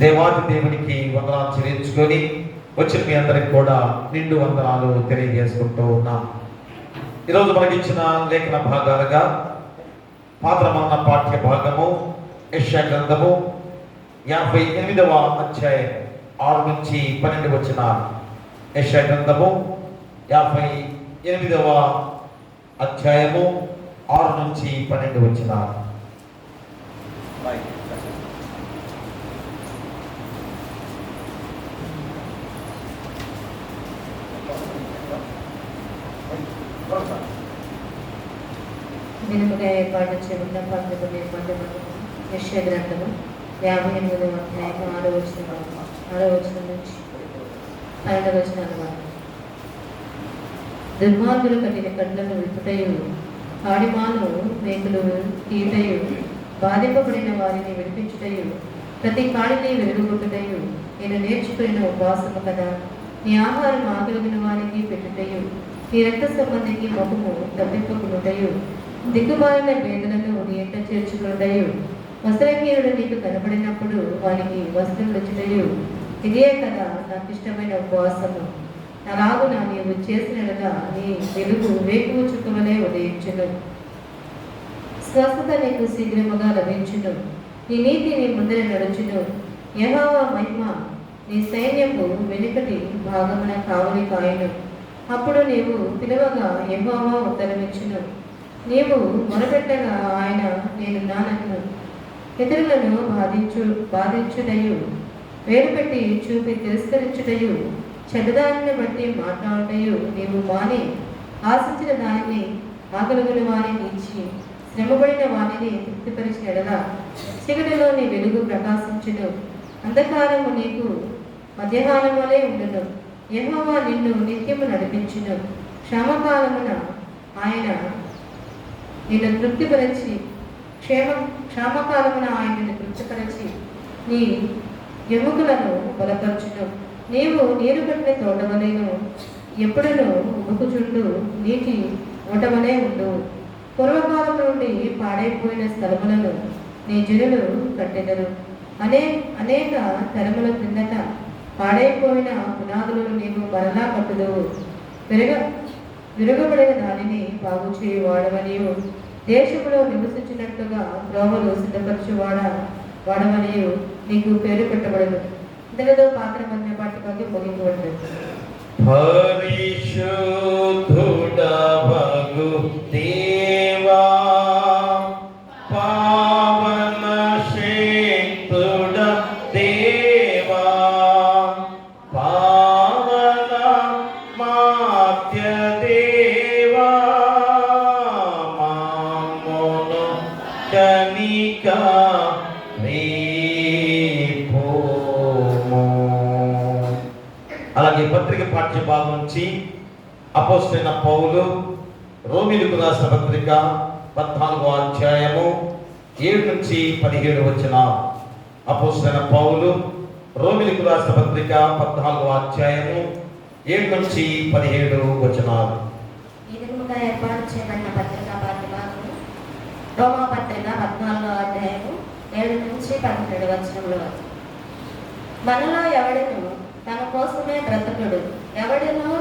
దేవాది దేవునికి వందనాలు చెల్లించుకొని వచ్చిన మీ అందరికి కూడా నిండు వందనాలు తెలియజేసుకుంటూ ఉన్నాం. ఈరోజు మనకి ఇచ్చిన లేఖన భాగాలుగా పాత్రమన్న పాఠ్య భాగము యెషయా గ్రంథము 58వ అధ్యాయం 6 నుంచి 12 వచనాలు. యెషయా గ్రంథము 58వ అధ్యాయము 6 నుంచి 12 వచనాలు. దినముగా ఏర్పాటు చేయబడిన 11 యెషయా గ్రంథము 58వ అధ్యాయము 6వ వచనం నుంచి 12వ వచనాల వరకు. దుర్మార్గులు కట్టిన కళ్ళను విప్పుటయు, ఆడిమాను మేకులు తీటయు, బాధింపబడిన వారిని విడిపించుటయు, ప్రతి కాడిని వెలుగుగొట్టుటయు నేను నేర్చుకున్న ఉపవాసము కదా. నీ ఆహారం ఆకలిగిన వారికి పెట్టుటయు, నీ రక్త సంబంధికి ముఖము తప్పింపకునుటయు, దిక్కుమాలిన వేదనను నీ ఎంట చేర్చుకునుటయు, వస్త్రహీనుడు నీకు కనబడినప్పుడు వారికి వస్త్రం వచ్చుటయు, ఇదే కదా నాకు ఇష్టమైన ఉపవాసము. అలాగున నీవు చేసినగా నీ వెలుగు వేకువ చుక్కవలే ఉదయించును. స్వస్థత నీకు శీఘ్రముగా లభించును. నీ నీతి నీ ముందర నడుచును. యెహోవా మహిమ నీ సైన్యము వెనుకటి భాగమున కావలి కాయను. అప్పుడు నీవు పిలువగా యెహోవా ఉత్తరమిచ్చును. నీవు మొరపెట్టగా ఆయన నేను నానను. ఇతరులను బాధించుటయు, వేరుపెట్టి చూపి తిరస్కరించుటయు, చెడ్డదానిని బట్టి మాట్లాడుటయు నీవు మాని, ఆశించిన దానిని ఆకలిగిన వారిని ఇచ్చి, శ్రమపడిన వారిని తృప్తిపరిచిన ఎడల చీకటిలో నీ వెలుగు ప్రకాశించును. అంధకారము నీకు మధ్యాహ్నం వలె ఉండును. యెహోవా నిన్ను నిత్యము నడిపించును. క్షామకాలమున ఆయన నిన్ను తృప్తిపరచి క్షామకాలమున ఆయన నిన్ను తృప్తిపరచి నీ ఎముకలను బలపరచును. నీవు నీరు కట్టిన తోటవలేను, ఎప్పుడునూ ఉబుకుచుండు నీటి ఓటవలే ఉండు. పూర్వకాలం నుండి పాడైపోయిన స్థలములను నీ జనులు కట్టెదరు. అనేక తరముల క్రిందట పాడైపోయిన పునాదులను నీవు మరలా కట్టుదువు. విరగబడిన దానిని బాగు చేయువాడవనియు, దేశంలో నివసించినట్టుగా త్రోవలు సిద్ధపరచువాడవనియు నీకు పేరు పెట్టబడదు. ఇంతలో పాత్రమన్న పాటికి ముగింపబడ్డది. పరిశుద్ధుడవగు దేవా, పావన శక్తుడ దేవా, పావన మాత్య దేవా, మామోను కనికా అలాగే పత్రిక పాఠ్య భాగం నుంచి అపోస్తలుడైన పౌలు రోమీయులకు రాసిన పత్రిక 14వ అధ్యాయము 7 నుంచి 17 వచనాలు. అపోస్తలుడైన పౌలు రోమీయులకు రాసిన పత్రిక 14వ అధ్యాయము 7 నుంచి 17 వచనాలు. ఈ విధముగా ఏర్పాటు చేయబడిన పత్రిక పాఠ్య భాగము రోమా పత్రిక 14వ అధ్యాయము 7 నుంచి 17 వచనముల వరకు. మనలో ఎవడును తన కోసమే బ్రతకుడు, ఎవడును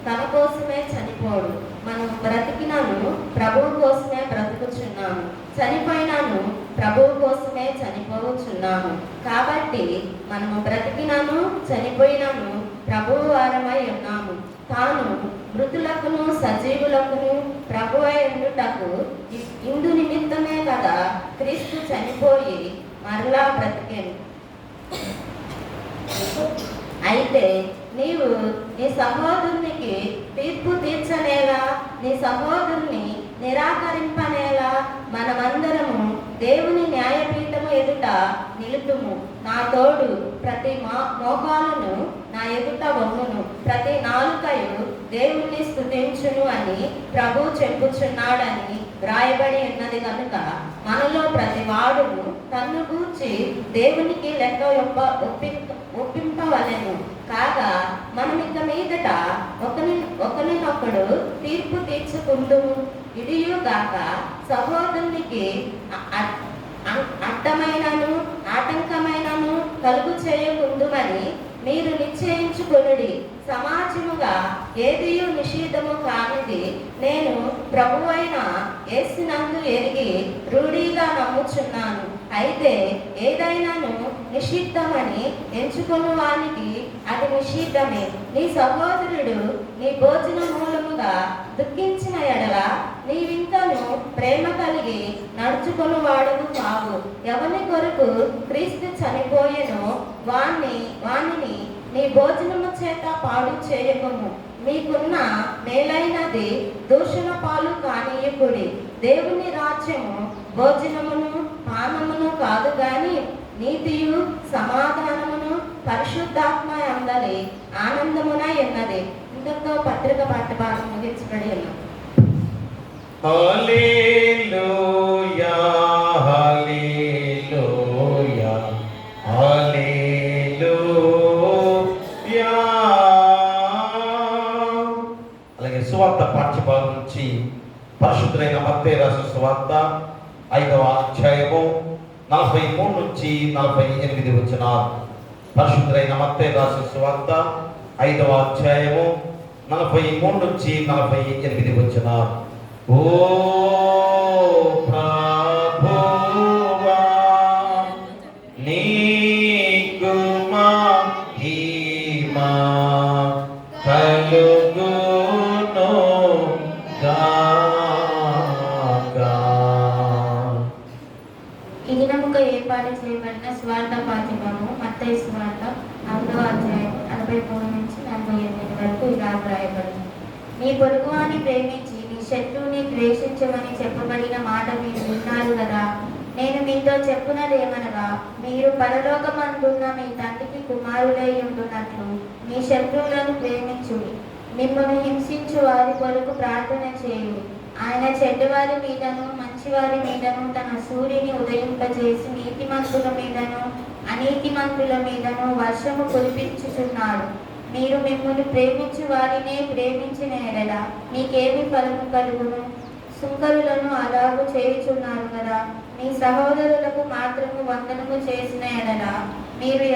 తన కోసమే చనిపోడు. మనం బ్రతికినాను ప్రభువు కోసమే బ్రతుకుచున్నాము, చనిపోయినాను ప్రభువు కోసమే చనిపోవచ్చున్నాము. కాబట్టి మనము బ్రతికినాను చనిపోయినాను ప్రభువు వారమై ఉన్నాము. తాను మృతులకును సజీవులకును ప్రభువై ఉండుటకు ఇందు నిమిత్తమే కదా క్రీస్తు చనిపోయి మరలా బ్రతికేను. అయితే నీవు నీ సహోదరునికి తీర్పు తీర్చనేలా, నీ సహోదరుని నిరాకరింపనేలా మనమందరము దేవుని న్యాయపీఠము ఎదుట నిలుతుము. నా తోడు ప్రతి మోకాలును నా ఎదుట వంగును, ప్రతి నాలుకయు దేవుణ్ణి స్తుతించును అని ప్రభు చెప్పుచున్నాడని వ్రాయబడి ఉన్నది కనుక మనలో ప్రతి వాడును తన్ను గూర్చి దేవునికి లెక్క ఒప్పింపవలెను. కాగా మనం ఇక మీదట ఒకరినొకడు తీర్పు తీర్చుకుందుము. ఇదియు గాక సహోదరునికి అడ్డమైనను ఆటంకమైన కలుగు చేయకుందుమని మీరు నిశ్చయించుకొనుడి. సమాజముగా ఏదియు నిషిద్ధము కానిది నేను ప్రభువైన యేసునందు ఎరిగి రూఢిగా నమ్ముచున్నాను. అయితే ఏదైనాను నిషిద్ధమని ఎంచుకుని వానికి అది నిషిద్ధమే. నీ సహోదరుడు నీ భోజన మూలముగా దుఃఖించిన ఎడల నీవింతను ప్రేమ కలిగి నడుచుకుని వాడవు కావు. ఎవని కొరకు క్రీస్తు చనిపోయెనో వానిని నీ భోజనము చేత పాడు చేయకము. మీకున్న మేలైనది దూషణ పాలు కానీయకుడి. దేవుని రాజ్యము భోజనమును పానమును కాదు గాని నీతియు సమాధానమును పరిశుద్ధాత్మ అందలి ఆనందమునై ఉన్నది. ఇంతతో పత్రిక పాఠభాగం ముగించబడి ఉన్నాం. హల్లెలూయా హల్లెలూయా హల్లెలూయా. అలాగే సువార్త పాఠ్యభాగం నుంచి పరిశుద్ధులైన మత్తయి రాసిన సువార్త 5వ అధ్యాయము 43 నుంచి 48 వచనాలు. పరిశుద్ధులైన మత్తయి రాసిన సువార్త 5వ అధ్యాయము 43 నుంచి 48 వచనాలు. ఓ ప్రభువా నీకు మహిమ కలుగును గాక. ఈ దినముక ఏర్పాటు చేయబడిన స్వార్థ పాఠ్యభాగము మత్తయి సువార్త 5వ అధ్యాయం 43 నుంచి 48 వరకు ఇలా వ్రాయబడింది. నీ పొరుగువాని ప్రేమించి నీ శత్రువుని ద్వేషించమని చెప్పబడిన మాట మీరు విన్నారు కదా. నేను మీతో చెప్పునదేమనగా, మీరు పరలోకమందున్న మీ తండ్రికి కుమారులై ఉండునట్లు మీ శత్రువులను ప్రేమించుడి. మిమ్మల్ని హింసించు వారి కొరకు ప్రార్థన చేయుడి. ఆయన చెడ్డవారి మీదను మంచివారి మీదను తన సూర్యుని ఉదయింపజేసి నీతిమంతుల మీదను అనీతిమంతుల మీదను వర్షము కురిపించుచున్నాడు. మీరు మిమ్మల్ని ప్రేమించు వారినే ప్రేమించిన ఎడల మీకేమి ఫలము కలుగును? సుంకరులను అలాగూ చేయుచున్నారు కదా. మీ సహోదరులకు మాత్రము వందనము చేసిన ఎడల మీరు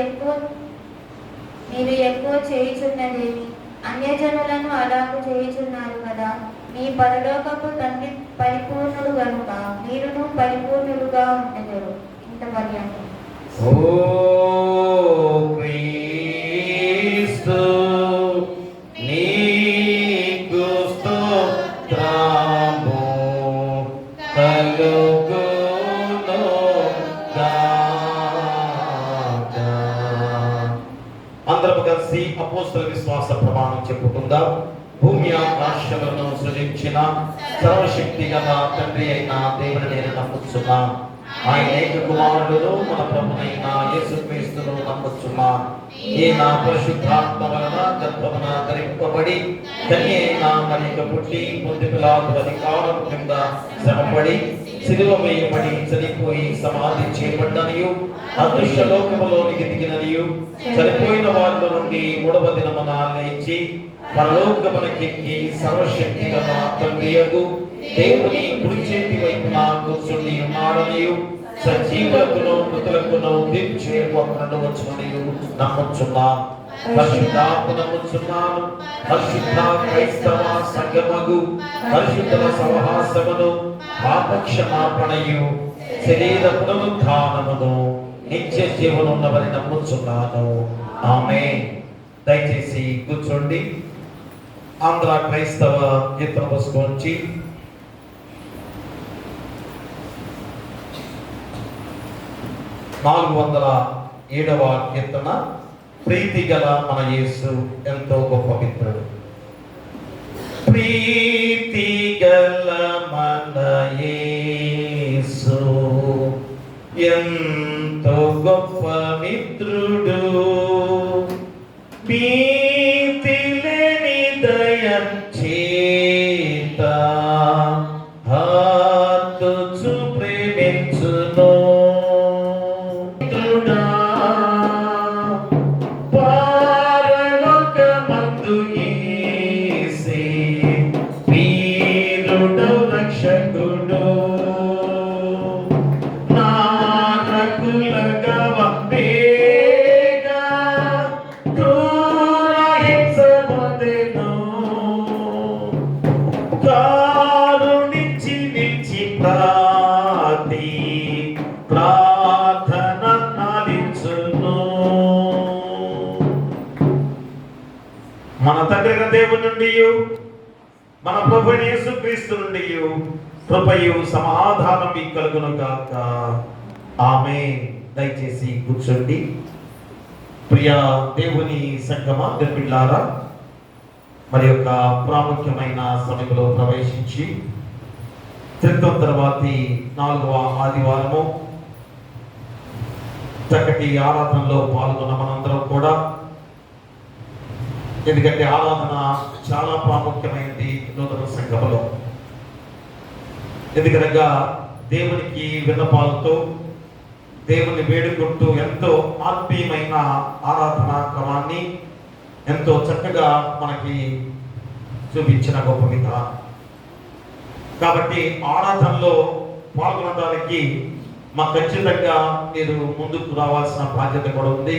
ఎక్కువ చేయుచున్నదేమి? అన్యజనులను అలాగూ చేయుచున్నారు కదా. మీ పరలోకపు తండ్రి పరిపూర్ణుడు కనుక మీరును పరిపూర్ణులుగా ఉండగలరు. ఇంత పర్యాయం. ఓ క్రీస్తు నీకు స్తోత్రము కలుగును గాక. అందరము కలిసి అపోస్తల విశ్వాస ప్రమాణం చెప్పుకుందాం. భూమి ఆకాశములను సృజించిన సర్వశక్తి గల తండ్రి అయిన దేవుని నేను నమ్ముచున్నాను. ఆయన ఏక కుమారుడును మన ప్రభువైన యేసుక్రీస్తును నమ్ముచున్నాను. ఈయన పరిశుద్ధాత్మ వలన గర్భమున ధరింపబడి కన్య అయిన మరియకు పుట్టి పొంది పిలాతు అధికారం కింద శ్రమపడి సిలువ వేయబడి చనిపోయి సమాధి చేయబడ్డనియు అదృశ్య లోకములోనికి దిగిననియు చనిపోయిన వారి నుండి 3వ దినమున లేచి పరలోకమునకెక్కి సర్వశక్తి గల తండ్రియగు దేవుని కుడి చేతి వైపున కూర్చుని ఉన్నాడనియు సజీవులకును మృతులకును తీర్పు చేయబోతున్నాడు వచ్చుననియు నమ్ముచున్నాను. పరిశుద్ధాత్మ నమ్ముచున్నాను. పరిశుద్ధ క్రైస్తవ సంగమగు పరిశుద్ధ సహవాసమును పాపక్షమాపణయు శరీర పునరుద్ధానమును నిత్య జీవనున్నవని నమ్ముచున్నాను. ఆమేన్. దయచేసి కూర్చోండి. ఆంధ్ర క్రైస్తవ కీర్తన పుస్తకం నుంచి 407వ కీర్తన. ప్రీతి గల మన యేసు ఎంతో గొప్ప మిత్రుడు. ప్రీతి గల మన యేసు ఎంతో గొప్ప మిత్రుడు. ప్రీతి లేని దయ చేత హత్తుచు ప్రేమించును. పరలోకమందు యేసే వీరుడు రక్షకుడు. నారకులగా వంపే తండ్రి దేవుని నుండి మన ప్రభు యేసుక్రీస్తు నుండి కృపయు సమాధానం మీకు కలుగును గాక. ఆమేన్. దయచేసి కూర్చోండి. ప్రియ దేవుని సంగమా పిల్లారా, మరి యొక్క ప్రాముఖ్యమైన సమయంలో ప్రవేశించి త్రిత్వం తర్వాతి 4వ ఆదివారము చక్కటి ఆరాధనలో పాల్గొన్న మనందరం కూడా, ఎందుకంటే ఆరాధన చాలా ప్రాముఖ్యమైనది నూతన సంఘములో. ఎందుకనగా దేవునికి విన్నపాలతో దేవుని వేడుకుంటూ ఎంతో ఆత్మీయమైన ఆరాధనా క్రమాన్ని ఎంతో చక్కగా మనకి చూపించిన గొప్ప విధానం. కాబట్టి ఆరాధనలో పాల్గొనడానికి మాకు ఖచ్చితంగా మీరు ముందుకు రావాల్సిన బాధ్యత కూడా ఉంది.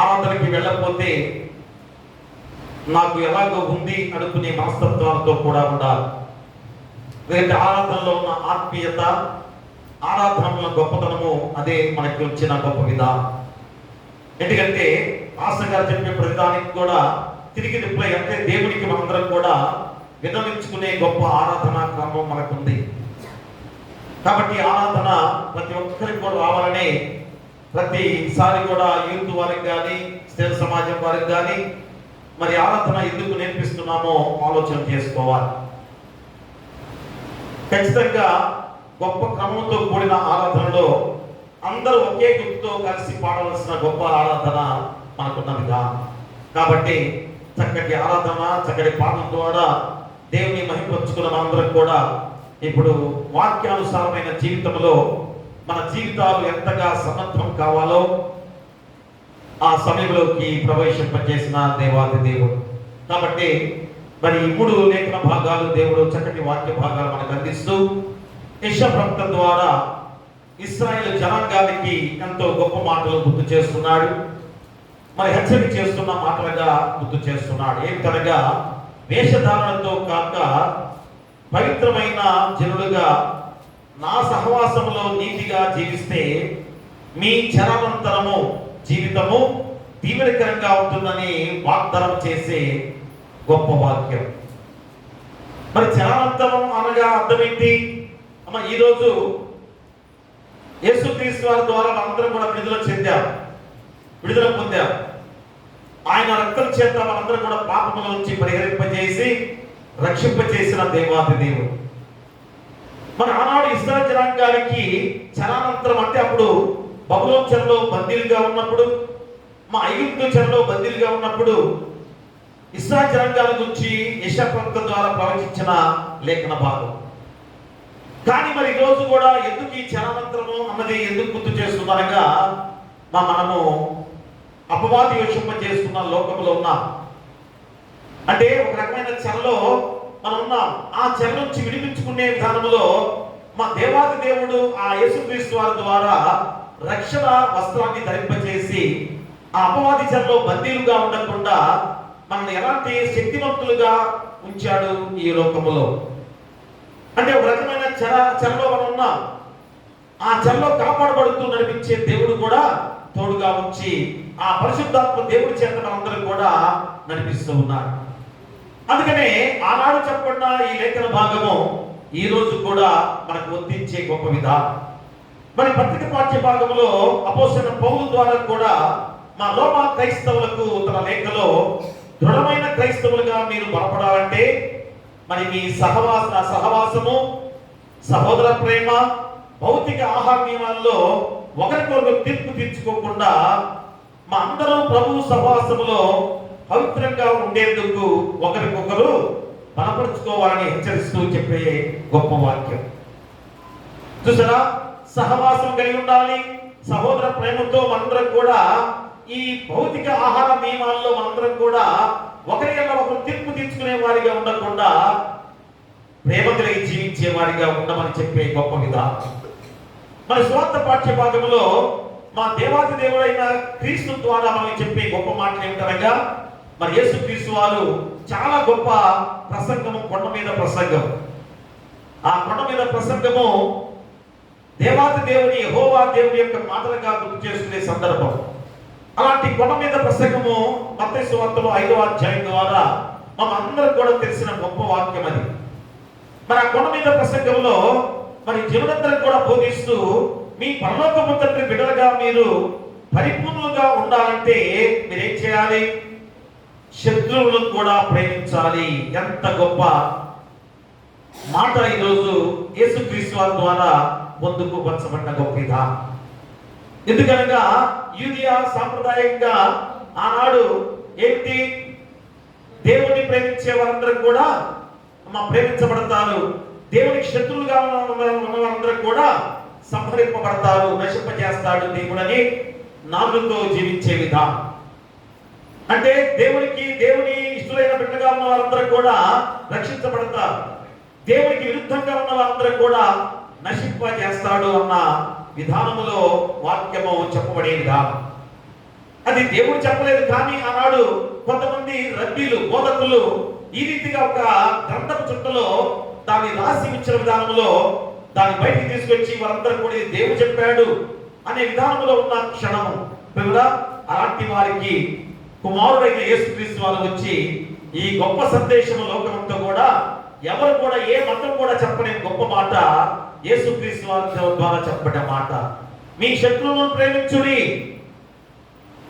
ఆరాధనకి వెళ్ళకపోతే నాకు ఎలాగో ఉంది అనుకునే మనస్తత్వాలతో కూడా ఉండాలి. ఎందుకంటే ఆరాధనలో ఉన్న ఆత్మీయత, ఆరాధనలో గొప్పతనము అదే మనకి వచ్చిన గొప్ప విధానం. ఎందుకంటే పాస్టర్ గారు చెప్పే ప్రతిదానికి కూడా తిరిగి రిప్లై అంటే దేవునికి మనందరం కూడా విన్నవించుకునే గొప్ప ఆరాధన క్రమం మనకుంది. కాబట్టి ఆరాధన ప్రతి ఒక్కరికి కూడా రావాలని ప్రతిసారి కూడా యూత్ వారికి కానీ స్థిర సమాజం వారికి కానీ మరి ఆరాధన ఎందుకు నేర్పిస్తున్నామో ఆలోచన చేసుకోవాలి. ఖచ్చితంగా గొప్ప క్రమంతో కూడిన ఆరాధనలో అందరూ ఒకే గుర్తుతో కలిసి పాడవలసిన గొప్ప ఆరాధన మనకున్నదిగా. కాబట్టి చక్కటి ఆరాధన, చక్కటి పాటల ద్వారా దేవుని మహిమపరుచుకున్న మనందరం కూడా ఇప్పుడు వాక్యానుసారమైన జీవితంలో మన జీవితాలు ఎంతగా సన్నద్ధం కావాలో ఆ సమయంలోకి ప్రవేశింపజేసిన దేవాది దేవుడు. కాబట్టి మరి 3 లేఖన భాగాలు దేవుడు చక్కటి వాక్య భాగాలు మనకు అందిస్తూ యెషయా ప్రవక్త ద్వారా ఇశ్రాయేలు జనాంగానికి ఎంతో గొప్ప మాటలు గుర్తు చేస్తున్నాడు. మరి హెచ్చరిక చేస్తున్న మాటలుగా గుర్తు చేస్తున్నాడు. ఏమిటనగా వేషధారణతో కాక పవిత్రమైన జనులుగా నా సహవాసములో నీతిగా జీవిస్తే మీ చరానంతరము జీవితము దీవెనకరంగా ఉంటుందని వాగ్దానం చేసే గొప్ప వాక్యం. మరి చరానంతరం అనగా అర్థం ఏంటి? అమ్మ, ఈరోజు యేసుక్రీస్తు వారి ద్వారా మనందరం కూడా విడుదల పొందాం. ఆయన రక్తం చేత మనందరం కూడా పాపముల నుంచి పరిహరింపజేసి రక్షింపజేసిన దేవాది దేవుడు. మన ఆనాడు ఇశ్రాయేలు జనాంగానికి చరానంతరం అంటే అప్పుడు బబులోను చెరలో బందీలుగా ఉన్నప్పుడు, మా ఐగుప్తు చెరలో బందీలుగా ఉన్నప్పుడు ఇశ్రాయేలు జనాంగాల గురించి యెషయా ప్రవక్త ద్వారా ప్రవచించిన లేఖన భాగం. కానీ మరి ఈ రోజు కూడా ఎందుకు ఈ చరానంతరము అన్నది ఎందుకు గుర్తు చేస్తున్నారనగా మనము అపవాది యోషింప చేసుకున్న లోకంలో ఉన్నాం. అంటే ఒక రకమైన చెరలో మనం ఉన్నాం. ఆ చెర నుంచి విడిపించుకునే విధానంలో మా దేవాది దేవుడు ఆ యేసుక్రీస్తు వారి ద్వారా రక్షణ వస్త్రాన్ని ధరింపజేసి ఆ అపవాది చెరలో బందీలుగా ఉండకుండా మనల్ని ఎలాంటి శక్తివంతులుగా ఉంచాడు ఈ లోకములో. అంటే ఒక రకమైన చెరలో మనం ఉన్నాం. ఆ చెరలో కాపాడబడుతూ నడిపించే దేవుడు కూడా తోడుగా ఉంచి ఆ పరిశుద్ధాత్మ దేవుడి చేత మనందరూ కూడా నడిపిస్తూ ఉన్నారు. అందుకనే ఆనాడు చెప్పబడిన ఈ లేఖన భాగము ఈ రోజు కూడా మనకు వర్తించే గొప్ప విధానం. మరి పత్రిక పాఠ్య భాగంలో అపోస్తలుడైన పౌలు ద్వారా కూడా మా రోమా క్రైస్తవులకు తన లేఖలో దృఢమైన క్రైస్తవులుగా మీరు బలపడాలంటే మరి మీ సహవాసము, సహోదర ప్రేమ, భౌతిక ఆహార నియమాల్లో ఒకరికొకరు తీర్పు తీర్చుకోకుండా మా అందరం ప్రభు సహవాసములో పవిత్రంగా ఉండేందుకు ఒకరికొకరు బలపరుచుకోవాలని హెచ్చరిస్తూ చెప్పే గొప్ప వాక్యం. చూసారా, సహవాసం కలిగి ఉండాలి. సహోదర ప్రేమతో మనందరం కూడా ఈ భౌతిక ఆహార నియమాల్లో మనందరం కూడా ఒకరికల్లా ఒకరు తీర్పు తీర్చుకునే వారిగా ఉండకుండా ప్రేమ కలిగి జీవించే వారిగా ఉండమని చెప్పే గొప్ప విధానం. మన స్వార్థ పాఠ్య భాగంలో మా దేవాది దేవుడైన క్రీస్తు ద్వారా మనం చెప్పే గొప్ప మాటలు ఏమిటనగా మరి యేసుక్రీస్తు వారు చాలా గొప్ప ప్రసంగము, కొండ మీద ప్రసంగం. ఆ కొండ మీద ప్రసంగము దేవాది దేవుని యెహోవా దేవుని యొక్క మాటలుగా గుర్తు చేసుకునే సందర్భం. అలాంటి కొండ మీద ప్రసంగము మత్తయి సువార్తలో 5వ అధ్యాయం ద్వారా మనందరం కూడా తెలిసిన గొప్ప వాక్యం అది. మరి ఆ కొండ మీద ప్రసంగంలో మరి జనులందరికీ కూడా బోధిస్తూ, మీ పరలోకపు తండ్రి బిడ్డలుగా మీరు పరిపూర్ణులుగా ఉండాలంటే మీరేం చేయాలి? శత్రువులను కూడా ప్రేమించాలి. ఎంత గొప్ప మాట ఈరోజు యేసుక్రీస్తు వారి ద్వారా ముందుకు పంచబడిన గొప్ప విధానం. ఎందుకనగా యూదియా సాంప్రదాయంగా ఆనాడు ఏంటి, దేవుని ప్రేమించే వారందరూ కూడా ప్రేమించబడతారు, దేవునికి శత్రువులుగా ఉన్న వారందరూ కూడా సంహరింపబడతారు, నశింపజేస్తాడు దేవుడని నాలుగుతో జీవించే విధానం. అంటే దేవుని ఇష్టమైన బిడ్డగా ఉన్న వారందరూ కూడా రక్షించబడతారు, దేవునికి విరుద్ధంగా ఉన్న వారందరూ కూడా నశింపజేస్తాడు అన్న విధానములో వాక్యము చెప్పబడే విధానం. అది దేవుడు చెప్పలేదు, కానీ ఆనాడు కొంతమంది రబ్బీలు, బోధకులు ఈ రీతిగా ఒక గ్రంథపు చుట్టలో దాన్ని రాసి ఇచ్చిన విధానంలో దాన్ని బయటికి తీసుకొచ్చి వారందరూ కూడా ఇది దేవుడు చెప్పాడు అనే విధానంలో ఉన్న క్షణము కూడా అలాంటి వారికి కుమారుడైన యేసుక్రీస్తు వారు వచ్చి ఈ గొప్ప సందేశం లోకమంతా కూడా ఎవరు కూడా ఏ మతం కూడా చెప్పని గొప్ప మాట యేసుక్రీస్తు వారి ద్వారా చెప్పబడిన మాట. మీ శత్రువులను ప్రేమించుడి.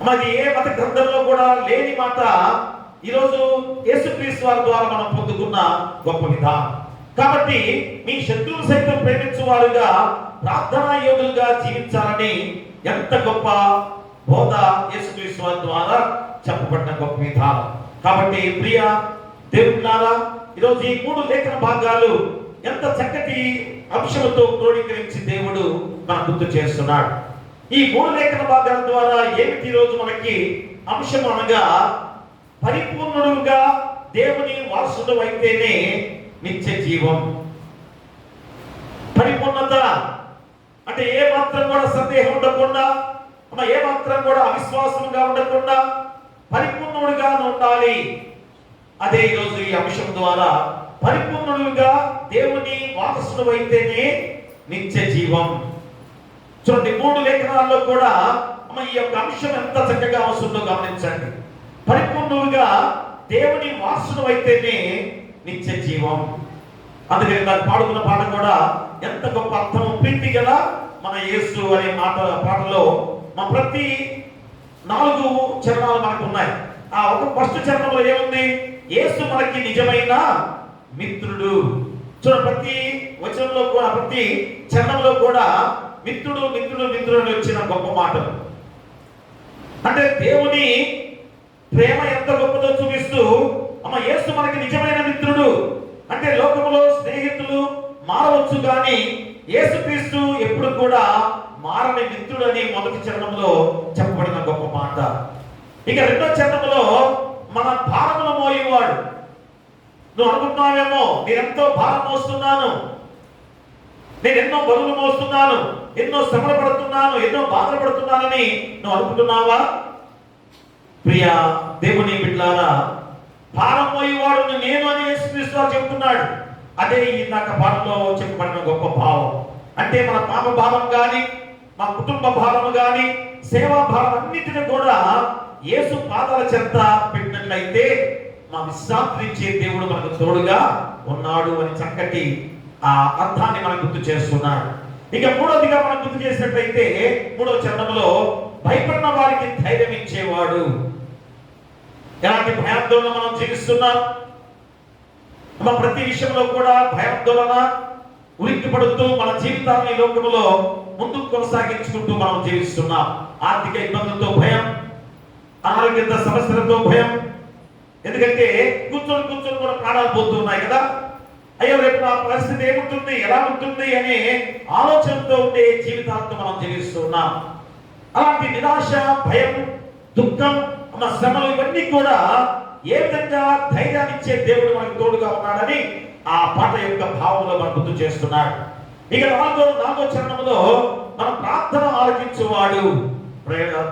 మరి ఏ మత గ్రంథంలో కూడా లేని మాట ఈరోజు యేసుక్రీస్తు వారి ద్వారా మనం పొందుకున్న గొప్ప విధానం. కాబట్టి మీ శత్రువులు సైతం ప్రేమించువారుగా, ప్రార్థనా యోగులుగా జీవించాలని ఎంత గొప్ప బోధ యేసుక్రీస్తు వారి ద్వారా చెప్పబడిన గొప్ప విధానం. కాబట్టి ప్రియ దేవులారా, ఈరోజు ఈ 3 లేఖన భాగాలు ఎంత చక్కటి అంశంతో క్రోడీకరించి దేవుడు మనకు గుర్తు చేస్తున్నాడు. ఈ 3 లేఖన భాగాల ద్వారా ఏమిటి ఈరోజు మనకి అంశం అనగా, పరిపూర్ణుడుగా దేవుని వారసుడు అయితేనే నిత్య జీవం. పరిపూర్ణత అంటే ఏ మాత్రం కూడా సందేహం ఉండకుండా, ఏ మాత్రం కూడా అవిశ్వాసంగా ఉండకుండా పరిపూర్ణుడుగా ఉండాలి. అదే ఈరోజు ఈ అంశం ద్వారా పరిపూర్ణుడుగా దేవుని వారసుడు అయితేనే నిత్య జీవం. చూడండి, 3 లేఖనాల్లో కూడా ఈ యొక్క అంశం ఎంత చక్కగా వస్తుందో గమనించండి. పరిపూర్ణుడుగా దేవుని వారసుడు అయితేనే నిత్య జీవం. అందుకని దాన్ని పాడుకున్న పాట కూడా ఎంత గొప్ప అర్థం, ప్రీతి గల మన యేసు అనే పాటలో ప్రతి 4 చరణాలు మనకు ఉన్నాయి. ఆ ఒక ఫస్ట్ చరణంలో ఏముంది? యేసు మనకి నిజమైన మిత్రుడు. చూడ, ప్రతి వచనంలో కూడా, ప్రతి చరణంలో కూడా మిత్రుడు మిత్రుడు మిత్రుడు అని వచ్చిన గొప్ప మాట. అంటే దేవుని ప్రేమ ఎంత గొప్పదో చూపిస్తూ యేసు మనకి నిజమైన మిత్రుడు. అంటే లోకములో స్నేహితులు మారవచ్చు, కానీ యేసుక్రీస్తు ఎప్పుడు కూడా మారని మిత్రుడు అని మొదటి చరణంలో చెప్పబడిన గొప్ప మాట. ఇక రెండో చరణంలో మన భారములు మోయేవాడు. నువ్వు అనుకుంటున్నావేమో, నేనెంతో భారం మోస్తున్నాను, నేను ఎన్నో బరువులు మోస్తున్నాను, ఎన్నో శ్రమలు పడుతున్నాను, ఎన్నో బాధలు పడుతున్నానని నువ్వు అనుకుంటున్నావా? ప్రియ దేవుని బిడ్డలారా, భారం మోయేవాడు నేను అని యేసుక్రీస్తు వారు చెప్తున్నాడు. అదే ఇందాక పాటలో చెప్పబడిన గొప్ప భావం. అంటే మన పాప భారం కానీ, మా కుటుంబ భారం కానీ, సేవా భారం అన్నిటిని కూడా యేసు పాదాల చెంత పెట్టినట్లయితే మా విశ్రాంతినిచ్చే దేవుడు మనకు తోడుగా ఉన్నాడు అని చక్కటి ఆ అర్థాన్ని మనం గుర్తు చేస్తున్నాడు. ఇక మూడోదిగా మనం గుర్తు చేసినట్లయితే 3వ చరణంలో భయపడిన వారికి ధైర్యం ఇచ్చేవాడు. ఎలాంటి భయాందోళన మనం జీవిస్తున్నాం? ప్రతి విషయంలో కూడా భయాందోళన ఉలిక్కి పడుతూ మన జీవితాన్ని ఈ లోకంలో ముందుకు కొనసాగించుకుంటూ మనం జీవిస్తున్నాం. ఆర్థిక ఇబ్బందులతో భయం, అనారోగ్య సమస్యలతో భయం. ఎందుకంటే కూర్చొని కూడా ప్రాణాలు పోతున్నాయి కదా. అయ్యో, రేపు నా పరిస్థితి ఏముంటుంది, ఎలా ఉంటుంది అనే ఆలోచనతో ఉండే జీవితాలతో మనం జీవిస్తున్నాం. అలాంటి నిరాశ, భయం, దుఃఖం, శ్రమలు ఇవన్నీ కూడా ఏ విధంగా ధైర్యాన్ని ఇచ్చే దేవుడు మనకు తోడుగా ఉన్నాడని ఆ పాట యొక్క భావంలో మనం గుర్తు చేస్తున్నాడు. ఇక 4వ చరణంలో మన ప్రార్థన ఆలకించువాడు.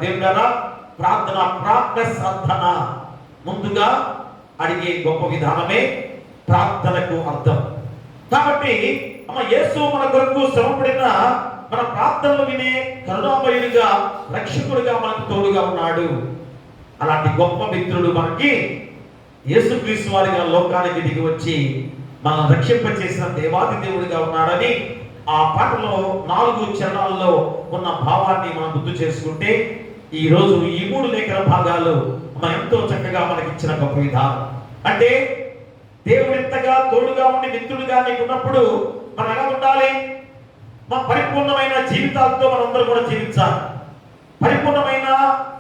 దేవుడా, ప్రార్థన ముందుగా అడిగే గొప్ప విధానమే ప్రార్థనకు అర్థం. కాబట్టి యేసు మన కొరకు శ్రమపడిన మన ప్రార్థనలు వినే కరుణామయుడిగా, రక్షకుడిగా మనకు తోడుగా ఉన్నాడు. అలాంటి గొప్ప మిత్రుడు మనకి యేసుక్రీస్తు వారిగా లోకానికి దిగి వచ్చి మనం రక్షింపచేసిన దేవాది దేవుడిగా ఉన్నాడని ఆ పాటలో 4 చరణాల్లో ఉన్న భావాన్ని మనం గుర్తు చేసుకుంటే ఈ రోజు ఈ 3 లేఖన భాగాలు మనం ఎంతో చక్కగా మనకి ఇచ్చిన గొప్ప విధానం. అంటే దేవుడు ఎంతగా తోడుగా ఉండి మిత్రుడుగా నీకు ఉన్నప్పుడు మనం ఎలా ఉండాలి? మన పరిపూర్ణమైన జీవితాలతో మనందరూ కూడా జీవించాలి. పరిపూర్ణమైన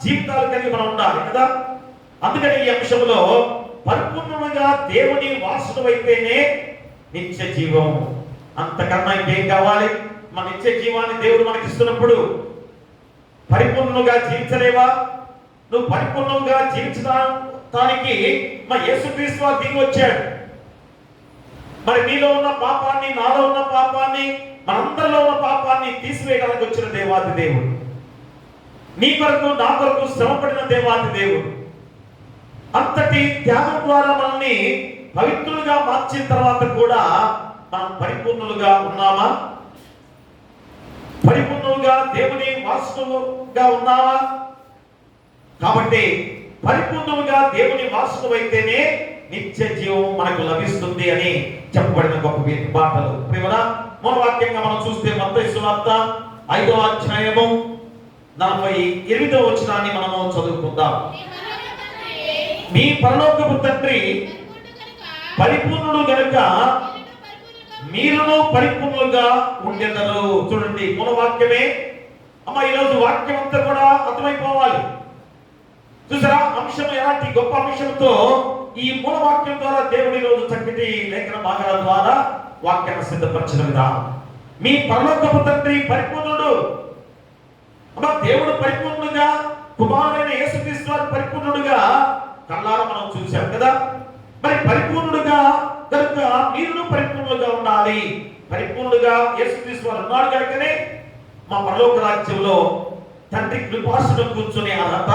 జీవితాలు కలిగి మనం ఉండాలి కదా. అందుకని ఈ అంశంలో పరిపూర్ణంగా దేవుని వారసుడు అయితేనే నిత్య జీవం. అంతకన్నా ఇంకేం కావాలి? మన నిత్య జీవాన్ని దేవుడు మనకి ఇస్తున్నప్పుడు పరిపూర్ణంగా జీవించలేవా? నువ్వు పరిపూర్ణంగా జీవించడానికి మా యేసుక్రీస్తు వారు దిగి వచ్చాడు. మరి నీలో ఉన్న పాపాన్ని, నాలో ఉన్న పాపాన్ని, మనందరిలో ఉన్న పాపాన్ని తీసివేయడానికి వచ్చిన దేవాది దేవుడు. నీ కొరకు నా కొరకు శ్రమపడిన దేవాది దేవుడు. అంతటి త్యాగం ద్వారా మనల్ని పవిత్రులుగా మార్చిన తర్వాత కూడా మనం పరిపూర్ణులుగా ఉన్నామా? పరిపూర్ణులుగా దేవుని వారసుడుగా ఉన్నావా? కాబట్టి పరిపూర్ణులుగా దేవుని వారసుడు అయితేనే నిత్య జీవం మనకు లభిస్తుంది అని చెప్పబడిన గొప్ప మాటలు. ప్రియమైన మన వాక్యంగా మనం చూస్తే మత్తయి సువార్త 5వ అధ్యాయము 48వ వచనాన్ని మనము చదువుకుందాం. మీ పరలోకపు తండ్రి పరిపూర్ణుడు గనుక మీరును పరిపూర్ణులుగా ఉండెదరు. చూడండి, మూల వాక్యమే అమ్మ. ఈరోజు వాక్యం అంతా కూడా అర్థమైపోవాలి. చూసారా అంశం ఎలాంటి గొప్ప అంశంతో ఈ మూల వాక్యం ద్వారా దేవుడి రోజు చక్కటి లేఖన భాగాల ద్వారా వాక్యాన్ని సిద్ధపరిచిన విధానం. మీ పరలోకపు తండ్రి పరిపూర్ణుడు. అమ్మ, దేవుడు పరిపూర్ణుడుగా, కుమారుడైన యేసుక్రీస్తు వారు పరిపూర్ణుడుగా కళ్ళారా మనం చూసాం కదా. మరి పరిపూర్ణుడుగా కనుక మీరును పరిపూర్ణులుగా ఉండాలి. పరిపూర్ణుడుగా యేసుక్రీస్తు వారు ఉన్నాడు కనుకనే మా పరలోక రాజ్యంలో తండ్రి కృపాసనం కూర్చునే అర్హత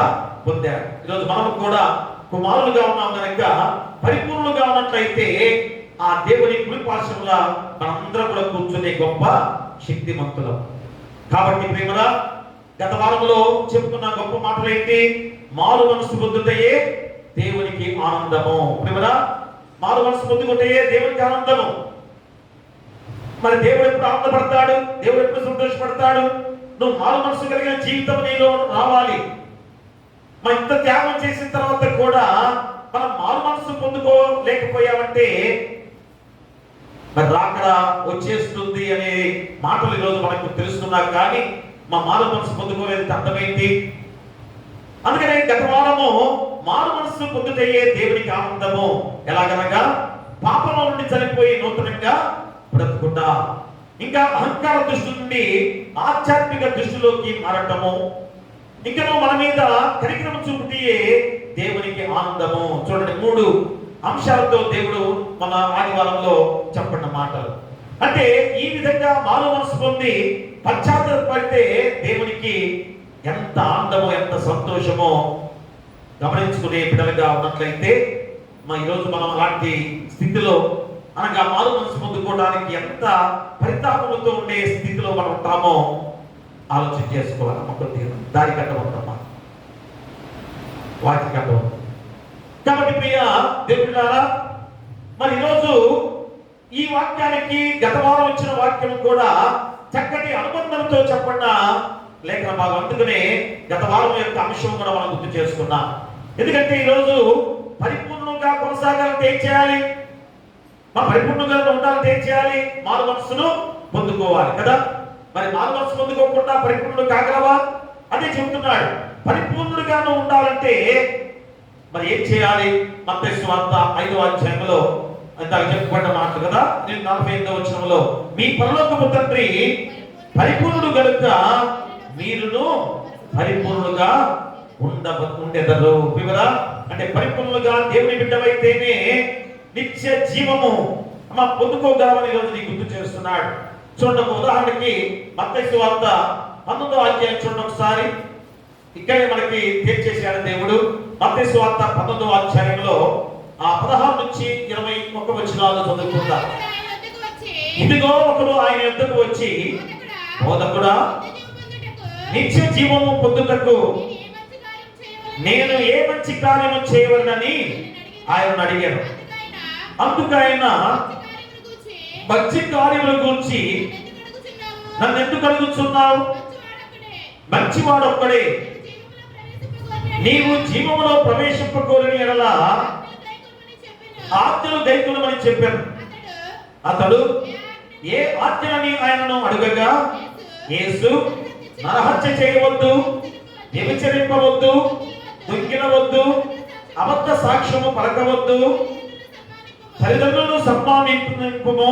పొందారు. ఈరోజు మనం కూడా కుమారులుగా ఉన్నాం కనుక పరిపూర్ణులుగా ఉన్నట్లయితే ఆ దేవుని కృపాసనంలో మనందరం కూడా కూర్చునే గొప్ప శక్తిమంతులం. కాబట్టి ప్రేమరా, గత వారంలో చెప్పుకున్న గొప్ప మాటలు ఏంటి? మారు మనసు పొందుటయే దేవునికి ఆనందము. ప్రేమరా, మారు మనసు పొందుకుంటయే దేవునికి ఆనందము. మరి దేవుడు ఎప్పుడు ఆనందపడతాడు? దేవుడు ఎప్పుడు సంతోషపడతాడు? నువ్వు మారు మనసు కలిగిన జీవితం నీలో రావాలి. మన ఇంత త్యాగం చేసిన తర్వాత కూడా మనం మారు మనసు పొందుకోలేకపోయామంటే మరి రాకడ వచ్చేస్తుంది అనే మాటలు ఈరోజు మనకు తెలుస్తున్నా కానీ మా మారు మనసు పొందుకోలేదు అర్థమైంది. అందుకనే గత వారము మారు మనసు పొందుటయే దేవునికి ఆనందము. ఎలాగనగా పాపంలో నుండి చనిపోయి నూతనంగా బ్రతుకుట, ఇంకా అహంకార దృష్టి నుండి ఆధ్యాత్మిక దృష్టిలోకి మారటము, ఇంకా మన మీద కనికరం చూపుటయే దేవునికి ఆనందము. చూడండి, 3 అంశాలతో దేవుడు మన ఆదివారంలో చెప్పిన మాటలు. అంటే ఈ విధంగా మారు మనసు పొంది పశ్చాత్తాపడితే దేవునికి ఎంత ఆనందమో, ఎంత సంతోషమో గమనించుకునే బిడ్డలుగా ఉన్నట్లయితే ఈరోజు మనం అలాంటి స్థితిలో అనగా మారు మనసు పొందుకోవడానికి ఎంత పరితాపంతో ఉండే స్థితిలో మనం ఉంటామో ఆలోచన చేసుకోవాలి. కొద్దిగా దారి కట్టబడతామా, వాటి కట్టబడతాం. కాబట్టి ప్రియ దేవుడారా, మరి ఈరోజు ఈ వాక్యానికి గత వారం వచ్చిన వాక్యం కూడా చక్కటి అనుబంధంతో చెప్పండి లేఖన భాగం. అందుకనే గత వారం యొక్క అంశం కూడా మనం గుర్తు చేసుకున్నాం. ఎందుకంటే ఈరోజు పరిపూర్ణంగా కొనసాగాలంటే ఏం చేయాలి? మనం పరిపూర్ణంగా ఉండాలంటే ఏం చేయాలి? మారు మనసును పొందుకోవాలి కదా. మరి మారు మనసు పొందుకోకుండా పరిపూర్ణుడు కాగలవా? అదే చెబుతున్నాడు. పరిపూర్ణుడిగా నువ్వు ఉండాలంటే మరి ఏం చేయాలి? మత్తయి సువార్త 5వ అధ్యాయంలో అంతా చెప్పబడిన మాటలు కదా. 48వ వచనంలో మీ పరలోకపు తండ్రి పరిపూర్ణుడు గనుక మీరును పరిపూర్ణులుగా ఉండెదరు. వివరా అంటే పరిపూర్ణులుగా దేవుని బిడ్డవైతేనే నిత్య జీవము పొందుకోగలమని ఈరోజు నీకు గుర్తు చేస్తున్నాడు. చూడండి, ఉదాహరణకి మత్తయి సువార్త 19వ అధ్యాయం చూడండి ఒకసారి. ఇక్కడే మనకి తేల్చేశాడు దేవుడు. మత్తయి సువార్త 19వ అధ్యాయంలో 16 నుంచి 21 వచనాలు చదువుకుందాం. ఇదిగో ఒకడు ఆయన యొద్దకు వచ్చి బోధకుడా, నిత్య జీవము పొందుటకు నేను ఏ మంచి కార్యము చేయవలనని ఆయన అడిగాను. అందుకైన మంచి కార్యముల గురించి నన్ను ఎందుకు అడుగుతున్నావు? మంచివాడు ఒక్కడే. నీవు జీవములో ప్రవేశింపకోరని ఎడల ఆజ్ఞలు గైకొనమని చెప్పాను. అతడు ఏ ఆజ్ఞలని ఆయనను అడుగగా, యేసు నరహత్య చేయవద్దు, వ్యభిచరింపవద్దు, దొంగిలవద్దు, అబద్ధ సాక్ష్యము పలకవద్దు, తల్లిదండ్రులను సన్మానింపము,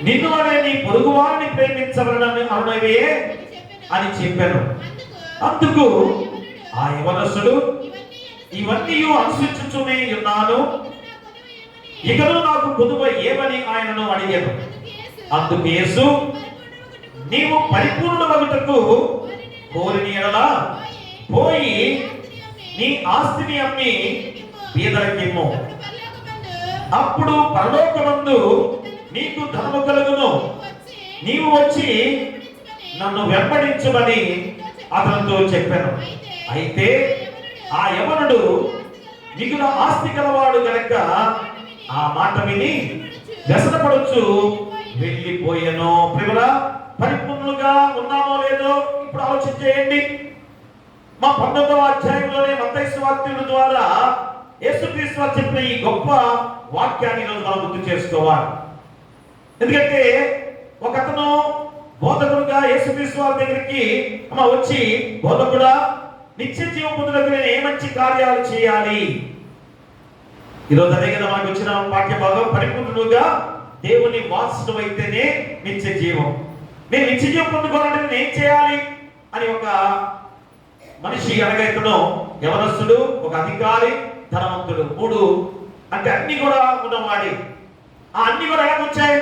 నిన్ను అనే నీ పొరుగువారిని ప్రేమించవలనని అరుణవే అని చెప్పాను. అందుకు ఆ యవనస్తుడు, ఇవన్నీ అనుసరించుచునే ఉన్నాను, ఇకను నాకు పొదువ ఏమని ఆయనను అడిగాను. అందుకు యేసు, నీవు పరిపూర్ణమగుటకు కోరిన యెడల పోయి నీ ఆస్తిని అమ్మి బీదలకిమ్ము, అప్పుడు పరలోకమందు నీకు ధనము కలుగును, నీవు వచ్చి నన్ను వెంబడించుమని అతనితో చెప్పాను. అయితే ఆ యవనుడు మిగుల ఆస్తి గలవాడు గనక ఆ మాట విని వ్యసనపడుచు వెళ్ళిపోయాను. ప్రియులా, పరిపూర్ణులుగా ఉన్నామో లేదో ఇప్పుడు ఆలోచన చేయండి. మా 19వ అధ్యాయంలోనే మత్తయి సువార్త ద్వారా యేసుక్రీస్తు వారు చెప్పిన ఈ గొప్ప వాక్యాన్ని ఈరోజు మనం గుర్తు చేసుకోవాలి. ఎందుకంటే ఒక అతను బోధకుడుగా యేసుక్రీస్తు వారి దగ్గరికి వచ్చి, బోధకుడా, నిత్య జీవం పొందుటకు నేను ఏ మంచి కార్యాలు చేయాలి? ఈరోజు అదే కదా మనకు వచ్చిన వాక్య భాగం. పరిపూర్ణుడుగా దేవుని వారసుడు అయితేనే నిత్య జీవం. నేను నిత్య జీవం పొందుకోవాలంటే నేను ఏం చేయాలి అని ఒక మనిషి, అనగా ఇతను యవనస్తుడు, ఒక అధికారి, ధనవంతుడు, 3 అంటే అన్ని కూడా ఉన్నవాడి. ఆ అన్ని కూడా ఎలా వచ్చాయి?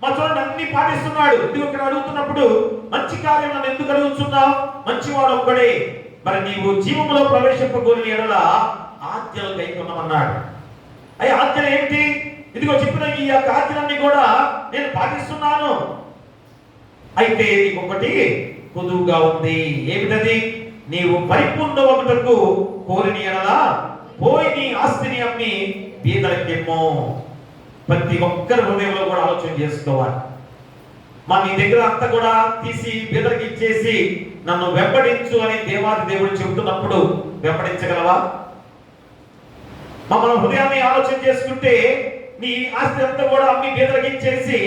మా చూడండి, అన్ని పాటిస్తున్నాడు. ఎందుకు ఇక్కడ అడుగుతున్నప్పుడు, మంచి కార్యం నన్ను ఎందుకు అడుగుతున్నావు? మంచివాడు ఒక్కడే. మరి నీవు జీవములో ప్రవేశింపగోని ఎడల ఆజ్ఞలు గైకొనమన్నాడు. అయ్యా, ఆజ్ఞలు ఏంటి? ఇదిగో చెప్పిన ఈ యొక్క ఆజ్ఞలన్నీ కూడా నేను పాటిస్తున్నాను. అయితే నీకు ఒకటి కొదువుగా ఉంది. ఏమిటది? నీవు పరిపూర్ణమగుటకు కోరిన యెడల పోయి నీ ఆస్తిని అమ్మి బీదలకిమ్ము. ప్రతి ఒక్కరి హృదయంలో కూడా ఆలోచన చేసుకోవాలి. నీ దగ్గర అంతా కూడా తీసి బీదలకి ఇచ్చేసి నన్ను వెంబడించు అని దేవాది దేవుడు చెబుతున్నప్పుడు వెంబడించగలవా? మన హృదయాన్ని ఆలోచన చేసుకుంటే నీ ఆస్తి అంతా కూడా అమ్మి బీదలకి ఇచ్చేసి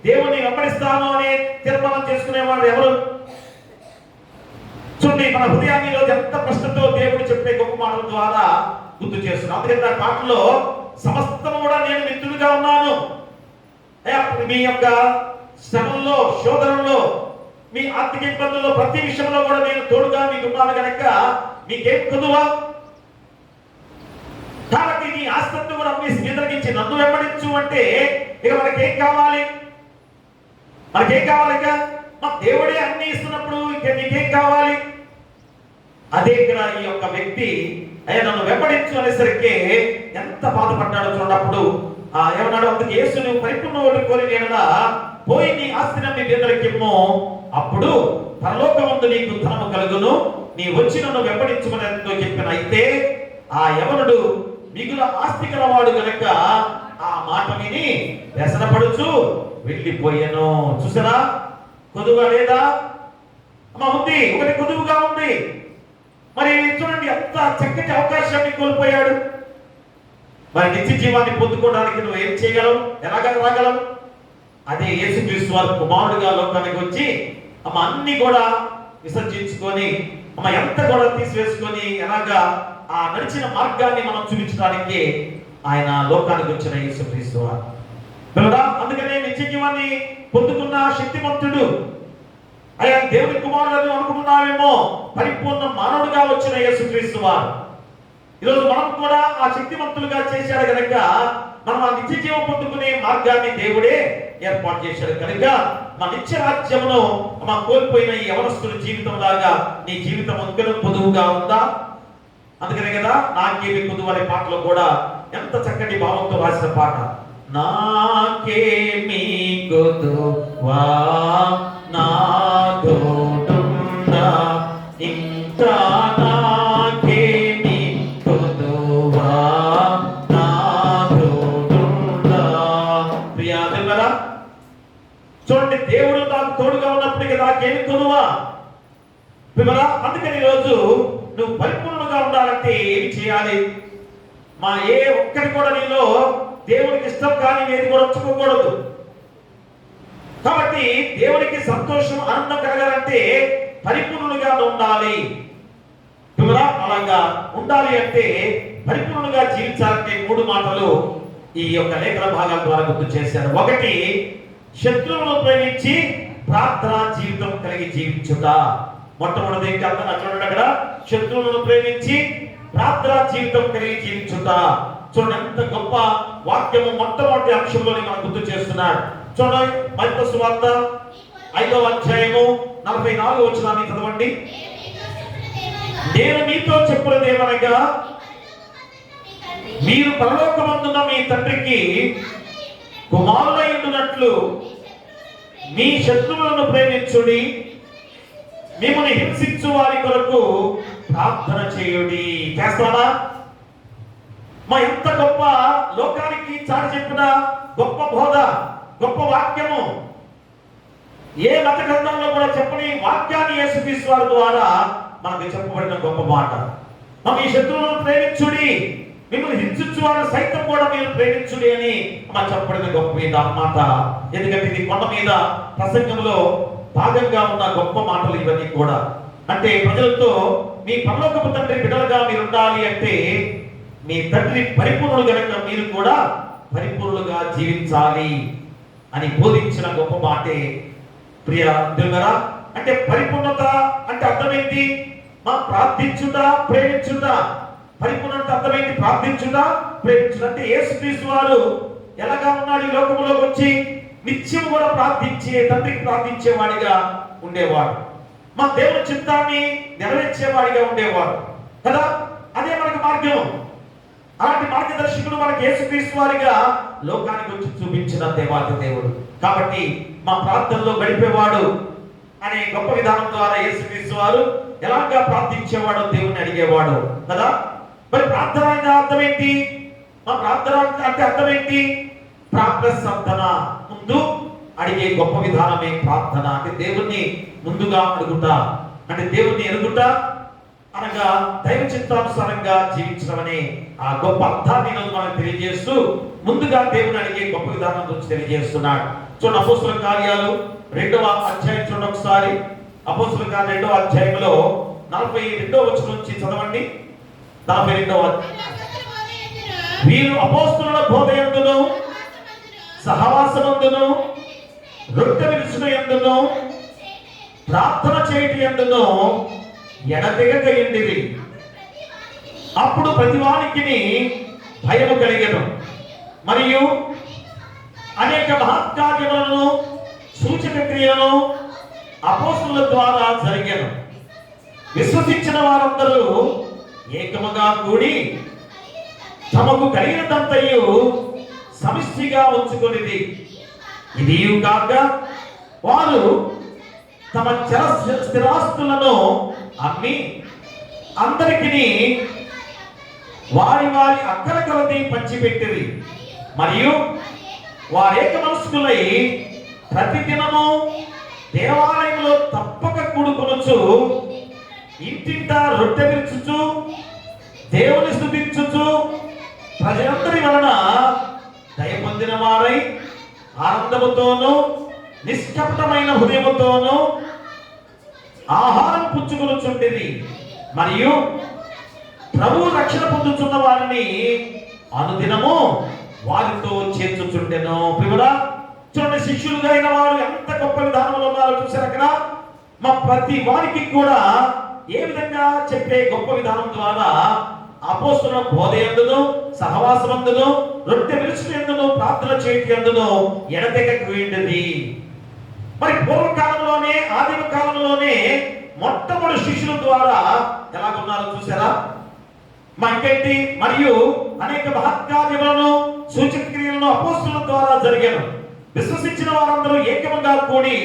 దేవుణ్ణి వెంబడిస్తాను అని తీర్మానం చేసుకునేవాడు ఎవరు? చూడండి, మన హృదయాన్ని ఎంత ప్రశ్నతో దేవుడు చెప్పే గొప్ప మాటల ద్వారా గుర్తు చేస్తున్నాం. అందుకని ఆ పాటలో సమస్తం కూడా నేను మిత్రుడిగా ఉన్నాను. మీ యొక్క శ్రమంలో, శోధనలో, మీ ఆర్థిక ఇబ్బందుల్లో, ప్రతి విషయంలో కూడా నేను తోడుగా మీకు ఉన్నాను కనుక మీకేం కొదువా? కాబట్టి నీ ఆస్తిని కూడా అమ్మేసి బీదలకిచ్చి నన్ను వెంబడించు అంటే ఇక మనకేం కావాలి? మనకేం కావాలి? ఇక మా దేవుడే అన్ని ఇస్తున్నప్పుడు ఇక నీకేం కావాలి? అదే ఇక్కడ ఈ యొక్క వ్యక్తి అయ్యా నన్ను వెంబడించు అనేసరికి ఎంత బాధపడ్డాడో చూడప్పుడు ఏమన్నాడు? అందుకు యేసు, నువ్వు పరిపూర్ణ కోరిన యెడల పోయి నీ ఆస్తిని అమ్మి బీదలకిమ్ము, అప్పుడు పరలోకమందు నీకు ధనము కలుగును, నీ వచ్చి నన్ను వెంబడించుమని చెప్పిన. అయితే ఆ యవనుడు మిగుల ఆస్తి గలవాడు గనక ఆ మాట విని వ్యసనపడుచు వెళ్ళిపోయాను. చూసారా? కొదువుగా లేదా? ఉంది, ఒకటి కొదువుగా ఉంది. మరి చూడండి, ఎంత చక్కటి అవకాశాన్ని కోల్పోయాడు. మరి నిత్య జీవాన్ని పొందుకోవడానికి నువ్వు ఏం చేయగలవు? ఎలాగా రాగలవు? అదే యేసుక్రీస్తు వారు కుమారుడిగా లోకానికి వచ్చి అన్ని కూడా విసర్జించుకొని ఎంత కూడా తీసివేసుకొని ఎలాగా ఆ నడిచిన మార్గాన్ని మనం చూపించడానికి ఆయన లోకానికి వచ్చిన యేసుక్రీస్తు వారు. అందుకనే నిత్య జీవాన్ని పొందుకున్న శక్తిమంతుడు, అయ్యా దేవుని కుమారుడు అనుకుంటున్నావేమో, పరిపూర్ణ మానవుడిగా వచ్చిన యేసుక్రీస్తు వారు ఈరోజు మనం కూడా ఆ శక్తిమంతులుగా చేశాడు కనుక మనం ఆ నిత్య జీవం పొందుకునే మార్గాన్ని దేవుడే ఏర్పాటు చేశాడు కనుక మా నిత్య రాజ్యమును మా కోల్పోయిన ఈ యవనస్తుల జీవితం లాగా నీ జీవితం అందుకని పొదువుగా ఉందా? అందుకనే కదా నాకేమి పొదువు అనే పాటలో కూడా ఎంత చక్కటి భావంతో రాసిన పాట. నాకేమి కొదువా నా తోడున్నా ఇంకా నాకేమి కొదువా నా తోడున్నా. ప్రియా దేవుడా, చూడండి, దేవుడు నాకు తోడుగా ఉన్నప్పటికీ నాకేమి కొదువా. ప్రియా, అందుకని ఈరోజు నువ్వు పరిపూర్ణంగా ఉండాలంటే ఏమి చేయాలి? మా ఏ ఒక్కరి కూడా నీలో దేవునికి ఇష్టం కానీ ఏది కూడా ఉంచుకోకూడదు. కాబట్టి దేవునికి సంతోషం ఆనందం కలగాలంటే పరిపూర్ణులుగా ఉండాలి. అలాగా ఉండాలి అంటే పరిపూర్ణంగా జీవించాలంటే 3 మాటలు ఈ యొక్క లేఖన భాగాల ద్వారా గుర్తు చేశారు. 1, శత్రువులను ప్రేమించి ప్రార్థనా జీవితం కలిగి జీవించుట. మొట్టమొదటి చూడండి అక్కడ, శత్రువులను ప్రేమించి ప్రార్థనా జీవితం కలిగి జీవించుట. చూడండి ఎంత గొప్ప వాక్యము మొట్టమొదటి అంశంలోని మనం గుర్తు చేస్తున్నాడు. చూడండి, మత్తయి సువార్త 5వ అధ్యాయము 44వ వచనాన్ని చదవండి. నేను మీతో చెప్పున్నదేమనగా, మీరు పరలోకమందున్న మీ తండ్రికి కుమారులై ఉండునట్లు మీ శత్రువులను ప్రేమించుడి, మిమ్మల్ని హింసించు వారి కొరకు ప్రార్థన చేయుడి. చేస్తానా? మా ఎంత గొప్ప లోకానికి చాటి చెప్పిన గొప్ప బోధ, గొప్ప వాక్యము. ఏ మత గ్రంథంలో కూడా చెప్పని వాక్యాన్ని యేసుక్రీస్తు వారి ద్వారా మనకు చెప్పబడిన గొప్ప మాట. మీ శత్రువులను ప్రేమించుడి, మిమ్మల్ని హింసించు వారు సైతం కూడా మీరు ప్రేమించుడి అని మనం చెప్పబడిన గొప్ప మాట. ఎందుకంటే ఇది కొండ మీద ప్రసంగంలో భాగంగా ఉన్న గొప్ప మాటలు ఇవన్నీ కూడా. అంటే ప్రజలతో మీ పరలోకపు తండ్రి బిడ్డలుగా మీరు ఉండాలి అంటే మీ తండ్రి పరిపూర్ణులు గనుక మీరు కూడా పరిపూర్ణులుగా జీవించాలి అని బోధించిన గొప్ప మాటే. ప్రియ దేవుడా, అంటే పరిపూర్ణత అంటే అర్థమేంటి? మా ప్రార్థించుట, ప్రేమించుట. పరిపూర్ణత అర్థమేంటి? ప్రార్థించుట, ప్రేమించుట. అంటే యేసుక్రీస్తు వారు ఎలాగా ఉన్నాడు ఈ లోకంలోకి వచ్చి? నిత్యం కూడా ప్రార్థించే, తండ్రికి ప్రార్థించేవాడిగా ఉండేవాడు. మా దేవుని చిత్తాన్ని నెరవేర్చేవాడిగా ఉండేవాడు కదా. అదే మనకు మార్గం. అలాంటి మార్గదర్శకుడు మనకు యేసుక్రీస్తు వారిగా లోకానికి వచ్చి చూపించిన దేవాది దేవుడు. కాబట్టి మా ప్రార్థనలో గడిపేవాడు అనే గొప్ప విధానం ద్వారా యేసుక్రీస్తు వారు ఎలాగా ప్రార్థించేవాడు, దేవుణ్ణి అడిగేవాడు కదా. మరి ప్రార్థన అంటే అర్థం ఏంటి? మా ప్రార్థన అంటే అర్థం ఏంటి? ప్రార్థన, ముందు అడిగే గొప్ప విధానమే ప్రార్థన. అంటే దేవుణ్ణి ముందుగా అడుగుట, అంటే దేవుణ్ణి ఎరుగుట అనగా దైవ చిత్తానుసారంగా జీవించడం అనే ఆ గొప్ప అర్థాన్ని మనకు తెలియజేస్తూ ముందుగా దేవుని అడిగే గొప్ప విధానం గురించి తెలియజేస్తున్నాడు. చూడండి, అపోస్తుల కార్యాలు 2వ అధ్యాయం చూడండి ఒకసారి. అపోస్తుల కార్యాలు 2వ అధ్యాయంలో 42వ వచనం నుంచి చదవండి. 42వ వీరు అపోస్తుల బోధయందును సహవాసమందును రొట్టె విరుచుట యందును ప్రార్థన చేయటి యందును ఎడతెగక ఉండిరి. అప్పుడు ప్రతివానికి భయము కలిగెను, మరియు అనేక మహత్కార్యములను సూచక క్రియలను అపోస్తుల ద్వారా జరిగెను. విశ్వసించిన వారందరూ ఏకముగా కూడి తమకు కలిగినదంతయు సమిష్టిగా ఉంచుకొనిది. ఇది కాక వారు తమ స్థిరాస్తులను అమ్మి అందరికీ వారి వారి అక్కర కొలది పంచిపెట్టిరి. మరియు వారేక మనస్కులై ప్రతిదినము దేవాలయంలో తప్పక కూడుకొనుచు ఇంటింటా రొట్టె విరుచుచు దేవుని స్తుతించుచు ప్రజలందరి వలన దయ పొందిన వారై ఆనందముతోనూ నిష్కపటమైన హృదయముతోనూ ఆహారం పుచ్చుకొనుచుండిరి. మరియు ప్రభు రక్షణ పొందుతున్న వారిని అనుదినము వారితో చేర్చుచుండెను. ప్రియుడా, చూడండి, శిష్యులుగా అయిన వారు ఎంత గొప్ప విధానంలో ఉన్నారో చూసారు అక్కడ. మా ప్రతి వారికి కూడా ఏ విధంగా చెప్పే గొప్ప విధానం ద్వారా అపోస్తుల బోధ యందును సహవాసమందును రొట్టె విరుచుట యందును ప్రార్థన చేయటి యందును ఎడతెగక ఉండిరి. మరి పూర్వకాలంలోనే, ఆదిమ కాలంలోనే మొట్టమొదటి శిష్యుల ద్వారా ఎలాగున్నారో చూసారా? ఇంకేంటి? మరియు అనేక మహత్కార్యములను సూచక క్రియలను అపోస్తుల ద్వారా జరిగాను. విశ్వసించిన వారందరూ ఏకముగా కూడి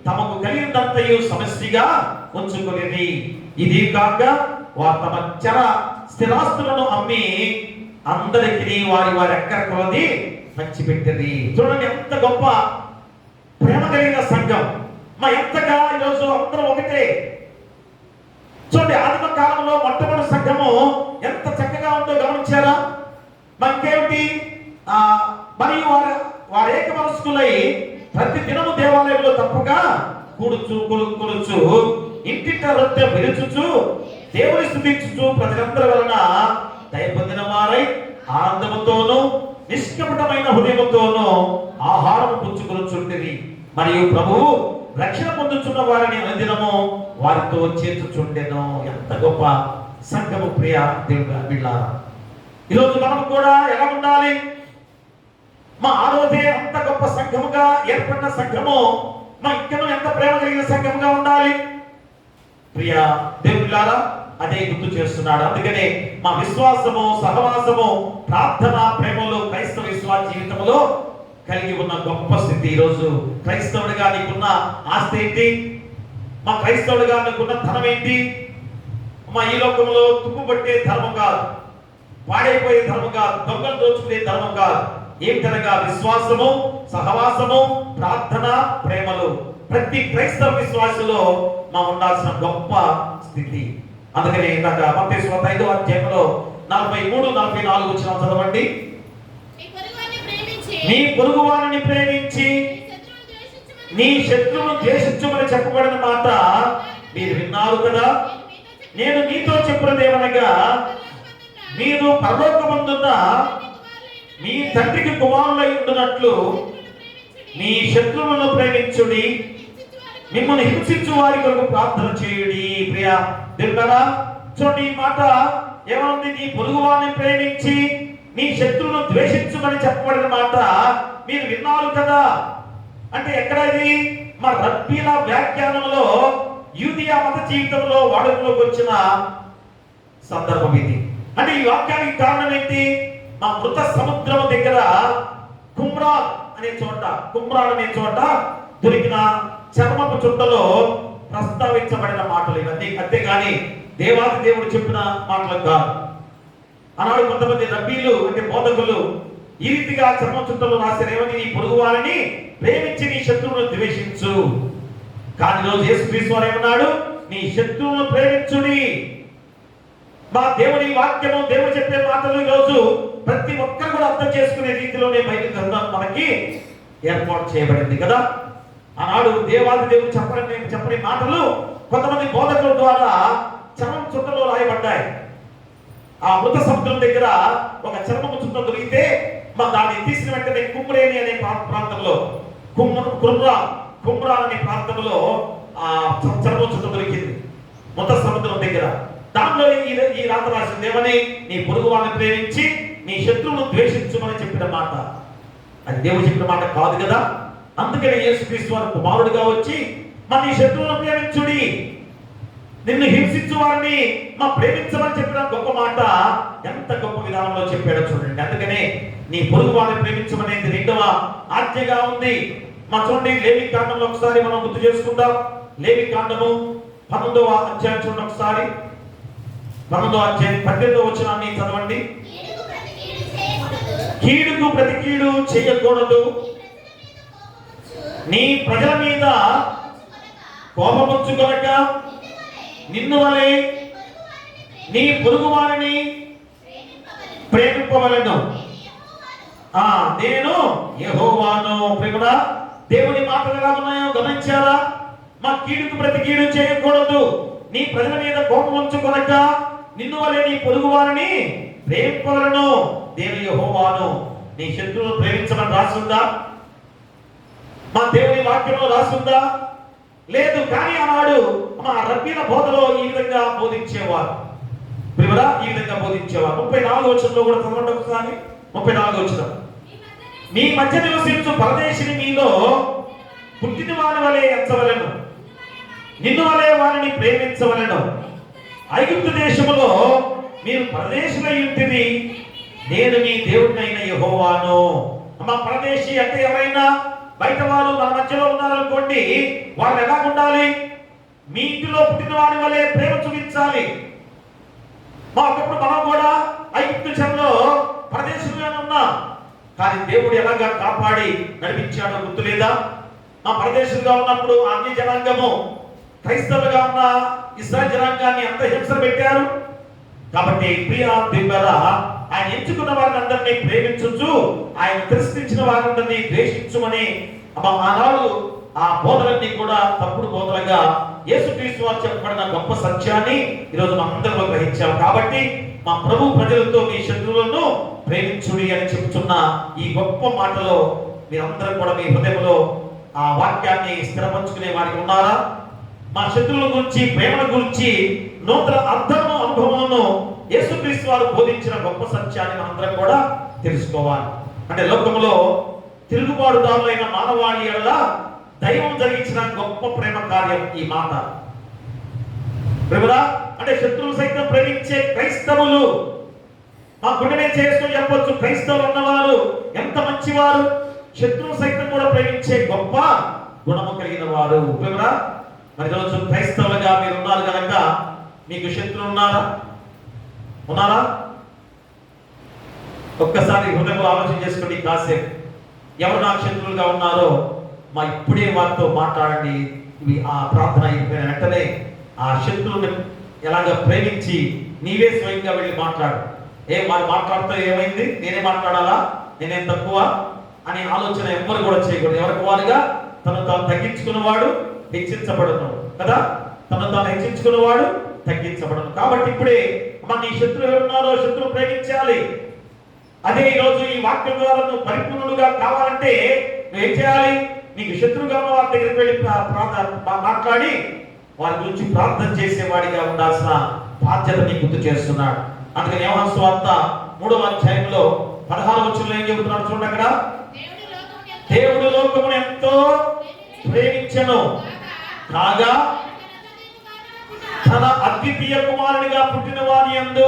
తమకు కలిగినంతయు సమష్టిగా ఉంచుకునేది. ఇది కాక వారు తమ చర స్థిరాస్తులను అమ్మి అందరికీ వారి వారి అక్కర కొలది పంచిపెట్టేది. చూడండి ఎంత గొప్ప ప్రేమ కలిగిన సంఘం. ఎంతగా ఈరోజు అందరూ ఒకటే. చూడండి, ఆదిమ కాలంలో మొట్టమొదటి సంఘము ఎంత చక్కగా ఉందో గమనించారా? ఇంకేమిటి, మరియు వారు ఏక మనస్కులై ప్రతి దినము దేవాలయంలో తప్పగా కూడుచు ఇంటింట రొట్టె విరుచుచు దేవుని స్తుతించుచు ప్రజలందరి వలన దయ పొందిన వారై ఆనందముతోనూ నిష్కపటమైన హృదయముతోనూ ఆహారము పుచ్చుకొనుచుండిరి. మరియు ప్రభువు రక్షణ పొందుచున్న వారిని అనుదినము వారితో చేర్చుచుండెను. ఎంత గొప్ప సంఘము ప్రియ దేవుని బిడ్డలారా. ఈరోజు మనం కూడా ఎలా ఉండాలి? ఆ రోజే అంత గొప్ప సంఘముగా ఏర్పడిన సంఘము ఇంకనూ ఎంత ప్రేమ కలిగిన సంఘముగా ఉండాలి. ప్రియ దేవులారా, అదే గుర్తు చేస్తున్నాడు. అందుకనే మా విశ్వాసము, సహవాసము, ప్రార్థన, ప్రేమలో క్రైస్తవ విశ్వాస జీవితంలో కలిగి ఉన్న గొప్ప స్థితి. ఈరోజు క్రైస్తవుడిగా నీకున్న ఆస్తి ఏంటి? క్రైస్తవుడిగా నీకున్న ధనం ఏంటి? ఈ లోకంలో తుప్పుపట్టే ధర్మం కాదు, పాడైపోయే ధర్మం కాదు, దొంగలు దోచుకునే ధర్మం కాదు. ఏమిటనగా విశ్వాసము, సహవాసము, ప్రార్థన, ప్రేమలు ప్రతి క్రైస్తవ విశ్వాసంలో ఉండాల్సిన గొప్ప స్థితి. అందుకనే ఇందాక మత్తయి సువార్త 5వ అధ్యాయంలో 43-44 వచనం చదవండి. నీ పొరుగు వారిని ప్రేమించి నీ శత్రువును ద్వేషించమని చెప్పబడిన మాట మీరు విన్నారు కదా. నేను మీతో చెప్పినదేమనగా, మీరు పరలోకమందున్న మీ తండ్రికి కుమారులై ఉండునట్లు మీ శత్రువులను ప్రేమించుడి, మిమ్మల్ని హింసించు వారి కొరకు ప్రార్థన చేయుడి. ప్రియ దేవులారా, చూడండి, ఈ మాట ఏమంది? నీ పొరుగు వారిని ప్రేమించి నీ శత్రువును ద్వేషించుమని చెప్పబడిన మాట మీరు విన్నారు కదా. అంటే ఎక్కడ ఇది? రబ్బీల వ్యాఖ్యానంలో యూదియా మత జీవితంలో వాడుకలోకి వచ్చిన సందర్భం ఇది. అంటే ఈ వాక్యానికి కారణం ఏంటి? మృత సముద్రం దగ్గర కుమ్రాన్ అనే చోట దొరికిన చర్మపు చుట్టలో ప్రస్తావించబడిన మాటలు ఇవన్నీ. అంతేగాని దేవాది దేవుడు చెప్పిన మాటలు కాదు. ఆనాడు కొంతమంది రబ్బీలు అంటే బోధకులు ఈ రీతిగా చర్మ చుట్టలో రాశారేమని, నీ పొరుగు వారిని ప్రేమించి నీ శత్రువును ద్వేషించు. కానీ రోజు యేసుక్రీస్తు వారు ఏమన్నాడు? నీ శత్రువును ప్రేమించుడి. దేవుని వాక్యము, దేవుడు చెప్పే మాటలు ఈరోజు ప్రతి ఒక్కరు కూడా అర్థం చేసుకునే రీతిలోనే బైబిల్ గ్రంథం మనకి ఏర్పాటు చేయబడింది కదా. ఆనాడు దేవాది దేవుడు చెప్పని మాటలు కొంతమంది బోధకుల ద్వారా చర్మం చుట్టలో రాయబడ్డాయి. ఆ మృత సముద్రం దగ్గర ఒక చర్మము చుట్ట దొరికితే దాన్ని తీసిన వెంటనే కుమ్రేని అనే ప్రాంతంలో కుమ్రాన్ అనే ప్రాంతంలో ఆ చర్మం చుట్ట దొరికింది మృత సముద్రం దగ్గర. దానిలో ఈ రాత రాసింది ఏమని? నీ పొరుగు వారిని ప్రేమించి నీ శత్రువును ద్వేషించుమని చెప్పిన మాట. అది దేవుడు చెప్పిన మాట కాదు కదా. అందుకనే యేసుక్రీస్తు వారు కుమారుడిగా వచ్చి నీ శత్రువును ప్రేమించుడి, నిన్ను హింసించు వారిని ప్రేమించమని చెప్పిన గొప్ప మాట ఎంత గొప్ప విధానంలో చెప్పాడో చూడండి. అందుకనే నీ పొరుగు వారిని ప్రేమించమనేది 2వ ఆజ్ఞగా ఉంది. చూడండి, లేవి కాండంలో ఒకసారి మనం గుర్తు చేసుకుందాం. లేవి కాండము 12వ అధ్యాయం చూడండి ఒకసారి. 12వ అధ్యాయం 18వ వచనాన్ని చదవండి. కీడుకు ప్రతి కీడు చేయకూడదు, నీ ప్రజల మీద కోపముచ్చుకొనక నిన్ను వలె నీ పొరుగు వారిని ప్రేమింపవలెను. నేను యెహోవాను. ప్రేమడా, దేవుని మాటలు ఎలా ఉన్నాయో గమనించారా? కీడుకు ప్రతి కీడు చేయకూడదు, నీ ప్రజల మీద కోపం ఉంచుకొనక నిన్ను వలె నీ పొరుగు వారిని ప్రేమింపవలెను. దేవుని యెహోవాను. నీ శత్రువును ప్రేమించమని రాసుందా? దేవుని వాక్యంలో రాసుందా? లేదు. కానీ ఆనాడు రబ్బీల బోధలో ఈ విధంగా బోధించేవారు. ప్రియుడా, ఈ విధంగా బోధించేవారు. 34వ వచనంలో కూడా చదవండి ఒకసారి. 34వ వచనం. మీ మధ్య నివసించు పరదేశిని మీలో పుట్టిన వారి వలె ఎంచవలెను, నిన్ను వలె వారిని ప్రేమించవలెను. ఐగుప్తు దేశములో మీరు పరదేశులై ఉంటిరి, నేను మీ దేవుడినైన యెహోవాను. అమ్మ పరదేశి అంటే ఎవరైనా బయట వారు మన మధ్యలో ఉన్నారనుకోండి, వాళ్ళు ఎలా ఉండాలి? మీ ఇంటిలో పుట్టిన వారి వలె ప్రేమ చూపించాలి. ఒకప్పుడు మనం కూడా ఐగుప్తు చెరలో పరదేశంలోనే ఉన్నాం, కానీ దేవుడు ఎలాగా కాపాడి నడిపించాడో గుర్తులేదా? మా పరదేశంగా ఉన్నప్పుడు అన్య జనాంగము క్రైస్తవులుగా ఉన్న ఇశ్రాయేలు జనాంగాన్ని ఎంత హింస పెట్టారు. కాబట్టి ప్రియా దివ్వరా, ఆయన ఎంచుకున్న వారిని అందరినీ ప్రేమించు, ఆయన తిరస్కరించిన వారందరినీ ద్వేషించుమని ఆనాడు ఆ బోధలన్నీ కూడా తప్పుడు బోధలుగా యేసుక్రీస్తు వారు చెప్పబడిన గొప్ప సత్యాన్ని ఈరోజు మనం అందరిలో గ్రహించాం. కాబట్టి మా ప్రభు ప్రజలతో మీ శత్రువులను ప్రేమించుడి అని చెప్తున్న ఈ గొప్ప మాటలో మీరందరూ కూడా మీ హృదయంలో ఆ వాక్యాన్ని స్థిరపరచుకునే వారికి ఉన్నారా? మా శత్రువుల గురించి, ప్రేమల గురించి నూతన అర్థము, అనుభవములను యేసుక్రీస్తు వారు బోధించిన గొప్ప సత్యాన్ని మనందరం కూడా తెలుసుకోవాలి. అంటే లోకంలో తిరుగుబాటుదారులైన మానవాళి ఎడల దైవం జరిగించిన గొప్ప ప్రేమ కార్యం ఈ మాట. ప్రేమరా అంటే శత్రువులు సైతం ప్రేమించే క్రైస్తవులు, మా గుండెనే చేసుకుని చెప్పొచ్చు, క్రైస్తవులు ఉన్నవారు ఎంత మంచివారు, శత్రువులు సైతం కూడా ప్రేమించే గొప్ప గుణము కలిగిన వారు. ప్రేమరా మరి రోజు క్రైస్తవులుగా మీరు ఉన్నారు కనుక మీకు శత్రువులు ఉన్నారా? ఒక్కసారి హృదయంలో ఆలోచన చేసుకోండి కాసేపు. ఎవరు నాకు శత్రువులుగా ఉన్నారో మా ఇప్పుడే వారితో మాట్లాడండి. ఆ ప్రార్థన అయిపోయిన వెంటనే ఆ శత్రువుని ఎలాగ ప్రేమించి నీవే స్వయంగా వెళ్ళి మాట్లాడు. వారు మాట్లాడుతూ ఏమైంది, నేనే మాట్లాడాలా, నేనేం తక్కువ అనే ఆలోచన ఎవ్వరు కూడా చేయకూడదు. ఎవరికి వారుగా తను తాను తగ్గించుకున్నవాడు హెచ్చించబడను కదా, తను తాను హెచ్చించుకున్నవాడు తగ్గించబడను. కాబట్టి ఇప్పుడే నీ శత్రువు ఎవరున్నారో శత్రువు ప్రేమించాలి. అదే ఈరోజు ఈ వాక్యం ద్వారా నువ్వు పరిపూర్ణుడుగా కావాలంటే నువ్వేం చేయాలి? నీకు శత్రువుగా ఉన్న వారి దగ్గరికి వెళ్ళి మాట్లాడి వారి గురించి ప్రార్థన చేసేవాడిగా ఉండాల్సిన బాధ్యత నీకు గుర్తు చేస్తున్నాడు. అందుకని యోహాను సువార్త 3వ అధ్యాయంలో 16వ వచనంలో ఏం చెబుతున్నాడు చూడండి. అక్కడ దేవుడు లోకమును ఎంతో ప్రేమించెను కాగా తన అద్వితీయ కుమారునిగా పుట్టిన వారి యందు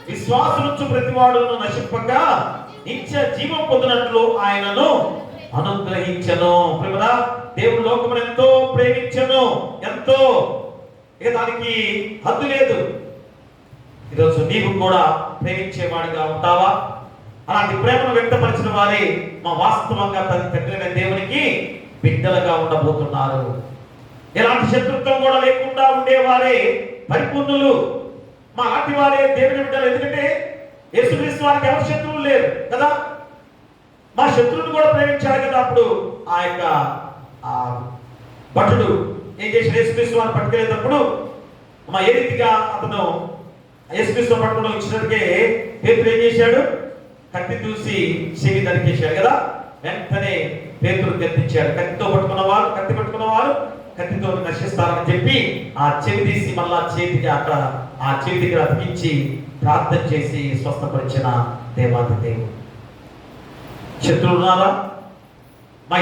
విశ్వాసముంచు ప్రతివాడును నశింపక నిత్య జీవం పొందినట్లు ఆయనను అనుగ్రహించెను. ప్రేమరా దేవుడు లోకమును ఎంతో ప్రేమించెను, ఎంతో, ఇక దానికి హద్దు లేదు. ఈరోజు నీవు కూడా ప్రేమించేవాడిగా ఉంటావా? అలాంటి ప్రేమను వ్యక్తపరిచిన వారే మా వాస్తవంగా తండ్రి దేవునికి బిడ్డలుగా ఉండబోతున్నారు. ఎలాంటి శత్రుత్వం కూడా లేకుండా ఉండేవారే పరిపూర్ణులు. మా లాంటి వారే దేవుని బిడ్డలు. ఎందుకంటే యేసుక్రీస్తు వారికి ఎవరు శత్రువులు లేరు కదా. మా శత్రువుని కూడా ప్రేమించాడు కదా. అప్పుడు ఆ యొక్క భటుడు ఏం చేశాడు? యేసుక్రీస్తు వారిని పట్టుకెళ్ళేటప్పుడు ఏ రీతిగా అతను యేసుక్రీస్తు పట్టుకోవడం ఇచ్చినట్టుగా పేతురు ఏం చేశాడు? కత్తి చూసి చెవి నరికేశాడు కదా. వెంటనే పేతురు గద్దించాడు. కత్తి పట్టుకున్నవారు కత్తితో నశిస్తారని చెప్పి ఆ చెవి తీసి మళ్ళా చేతికి అక్కడ ఆ చెవి దగ్గర అతికించి ప్రార్థన చేసి స్వస్థపరిచిన దేవాది దేవుడు. శత్రువులు ఉన్నారా?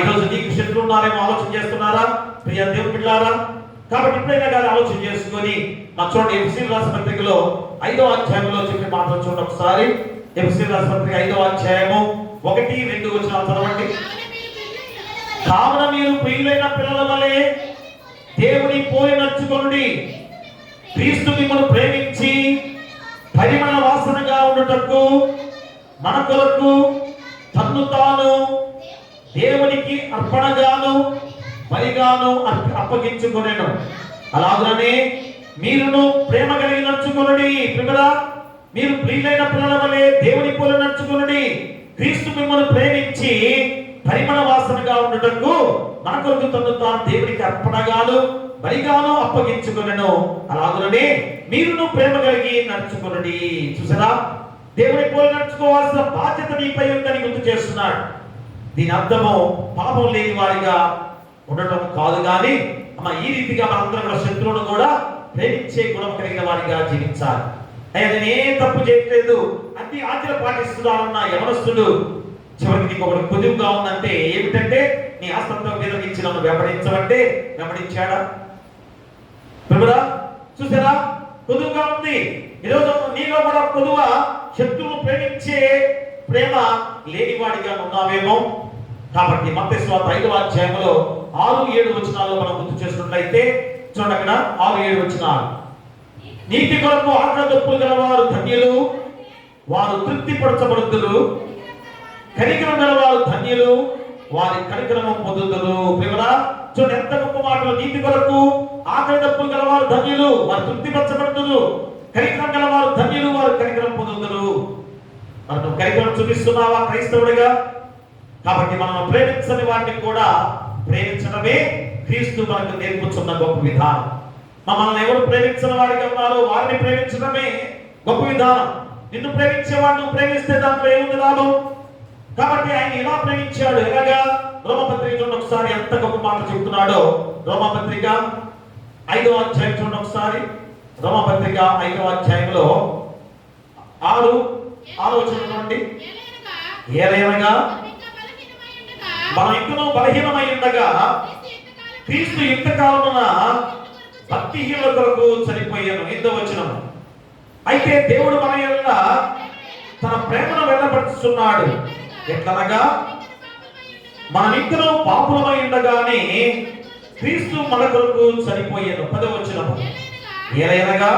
ఈరోజు నీకు శత్రువులు ఉన్నారేమో ఆలోచన చేస్తున్నారా ప్రియ దేవుని బిడ్డలారా? కాబట్టి ఇప్పుడైనా కానీ ఆలోచన చేసుకొని చూడండి, ఎఫెసీయులకు రాసిన పత్రికలో 5వ అధ్యాయంలో చెప్పే మాటలు చూడండి ఒకసారి. ఎఫెసీయులకు రాసిన పత్రిక 5వ అధ్యాయము 1-2 వచనాలు చదవండి. కావున మీరు ప్రియులైన పిల్లల వలె దేవుని పోలి నడుచుకొనుడి. క్రీస్తు మిమ్మల్ని ప్రేమించి పరిమళ వాసనగా ఉండుటకు మన కొరకు తన్ను తాను దేవునికి అర్పణగాను బలిగాను అప్పగించుకొనెను. అలాగనే మీరును ప్రేమ కలిగి నడుచుకొనుడి. ప్రియులారా, మీరు ప్రియులైన పిల్లల వలె దేవుని పోలి నడుచుకొనుడి. క్రీస్తు మిమ్మల్ని ప్రేమించి పరిమళ వాసనగా ఉండుటకు మన కొరకు తను తాను దేవునికి అర్పణగాను బలిగాను అప్పగించుకొనెను. అలాగనే మీరును ప్రేమ కలిగి నడుచుకొనుడి. చూసారా, దేవుని పోలి నడుచుకోవాల్సిన బాధ్యత మీపై ఉందని గుర్తు చేస్తున్నాడు. దీని అర్థము పాపం లేని వారిగా ఉండటం కాదు, కానీ ఈ రీతిగా మనందరం కూడా శత్రువును కూడా ప్రేమించే గుణం కలిగిన వారిగా జీవించాలి. నేను ఏం తప్పు చేయట్లేదు, అన్ని ఆజ్ఞలు పాటిస్తున్నానన్న యవనస్తుడు చివరికి నీకు ఒకటి కొద్దిగా ఉందంటే ఏమిటంటే నీ ఆస్తంతో మీద ఇచ్చి నన్ను వెంబడించమంటే వెంబడించాడా? చూసారా, కొదువుగా ఉంది. ఈరోజు నీలో కూడా కొదువ శత్రువును ప్రేమించే ప్రేమ లేనివాడిగా ఉన్నావేమో. కాబట్టి మత్తయి సువార్త 5వ అధ్యాయంలో 6-7 వచనాల్లో మనం గుర్తు చేసినట్లయితే చూడండి, అక్కడ 6-7 వచనాలు. నీతి కొరకు ఆకలి దప్పులు గలవారు ధన్యులు, వారు తృప్తిపరచబడుదురు. కనికరం గలవారు ధన్యులు, వారి కనికరము పొందుదురు. ప్రియరా, చూడండి ఎంత గొప్ప మాటలు. నీతి కొరకు ఆకలి దప్పులు గలవారు ధన్యులు, వారు తృప్తిపరచబడుదురు. కనికరం గలవారు ధన్యులు, వారు కనికరం పొందుదురు. మరి నువ్వు కనికరం చూపిస్తున్నావా క్రైస్తవుడిగా? కాబట్టి మనం ప్రేమించని వాటిని కూడా ప్రేమించడమే క్రీస్తు మనకు నేర్పుతున్న గొప్ప విధానం. మమ్మల్ని ఎవరు ప్రేమించిన వాడిగా ఉన్నారో వారిని ప్రేమించడమే గొప్ప విధానం. నిన్ను ప్రేమించేవాడు నువ్వు ప్రేమిస్తే దాంట్లో ఏముంది లాభం? కాబట్టి ఆయన ఇలా ప్రేమించాడు. ఎలాగా? రోమపత్రిక చూడండి ఒకసారి ఎంత గొప్ప మాట చెప్తున్నాడో. రోమపత్రిక 5వ అధ్యాయం చూడండి ఒకసారి. రోమపత్రిక 5వ అధ్యాయంలో 6 వచనం నుండి, ఏలైనగా మనం ఇంకనూ బలహీనమై ఉండగా క్రీస్తు యుక్తకాలమున భక్తిహీనుల కొరకు చనిపోయాను. 8వ వచనం. అయితే దేవుడు మన యందు తన ప్రేమను వెళ్ళబడుచున్నాడు. ఎట్లనగా మనం ఇంకనూ పాపులమై ఉండగానే క్రీస్తు మన కొరకు చనిపోయాను. 10వ వచనం. ఏలైనగా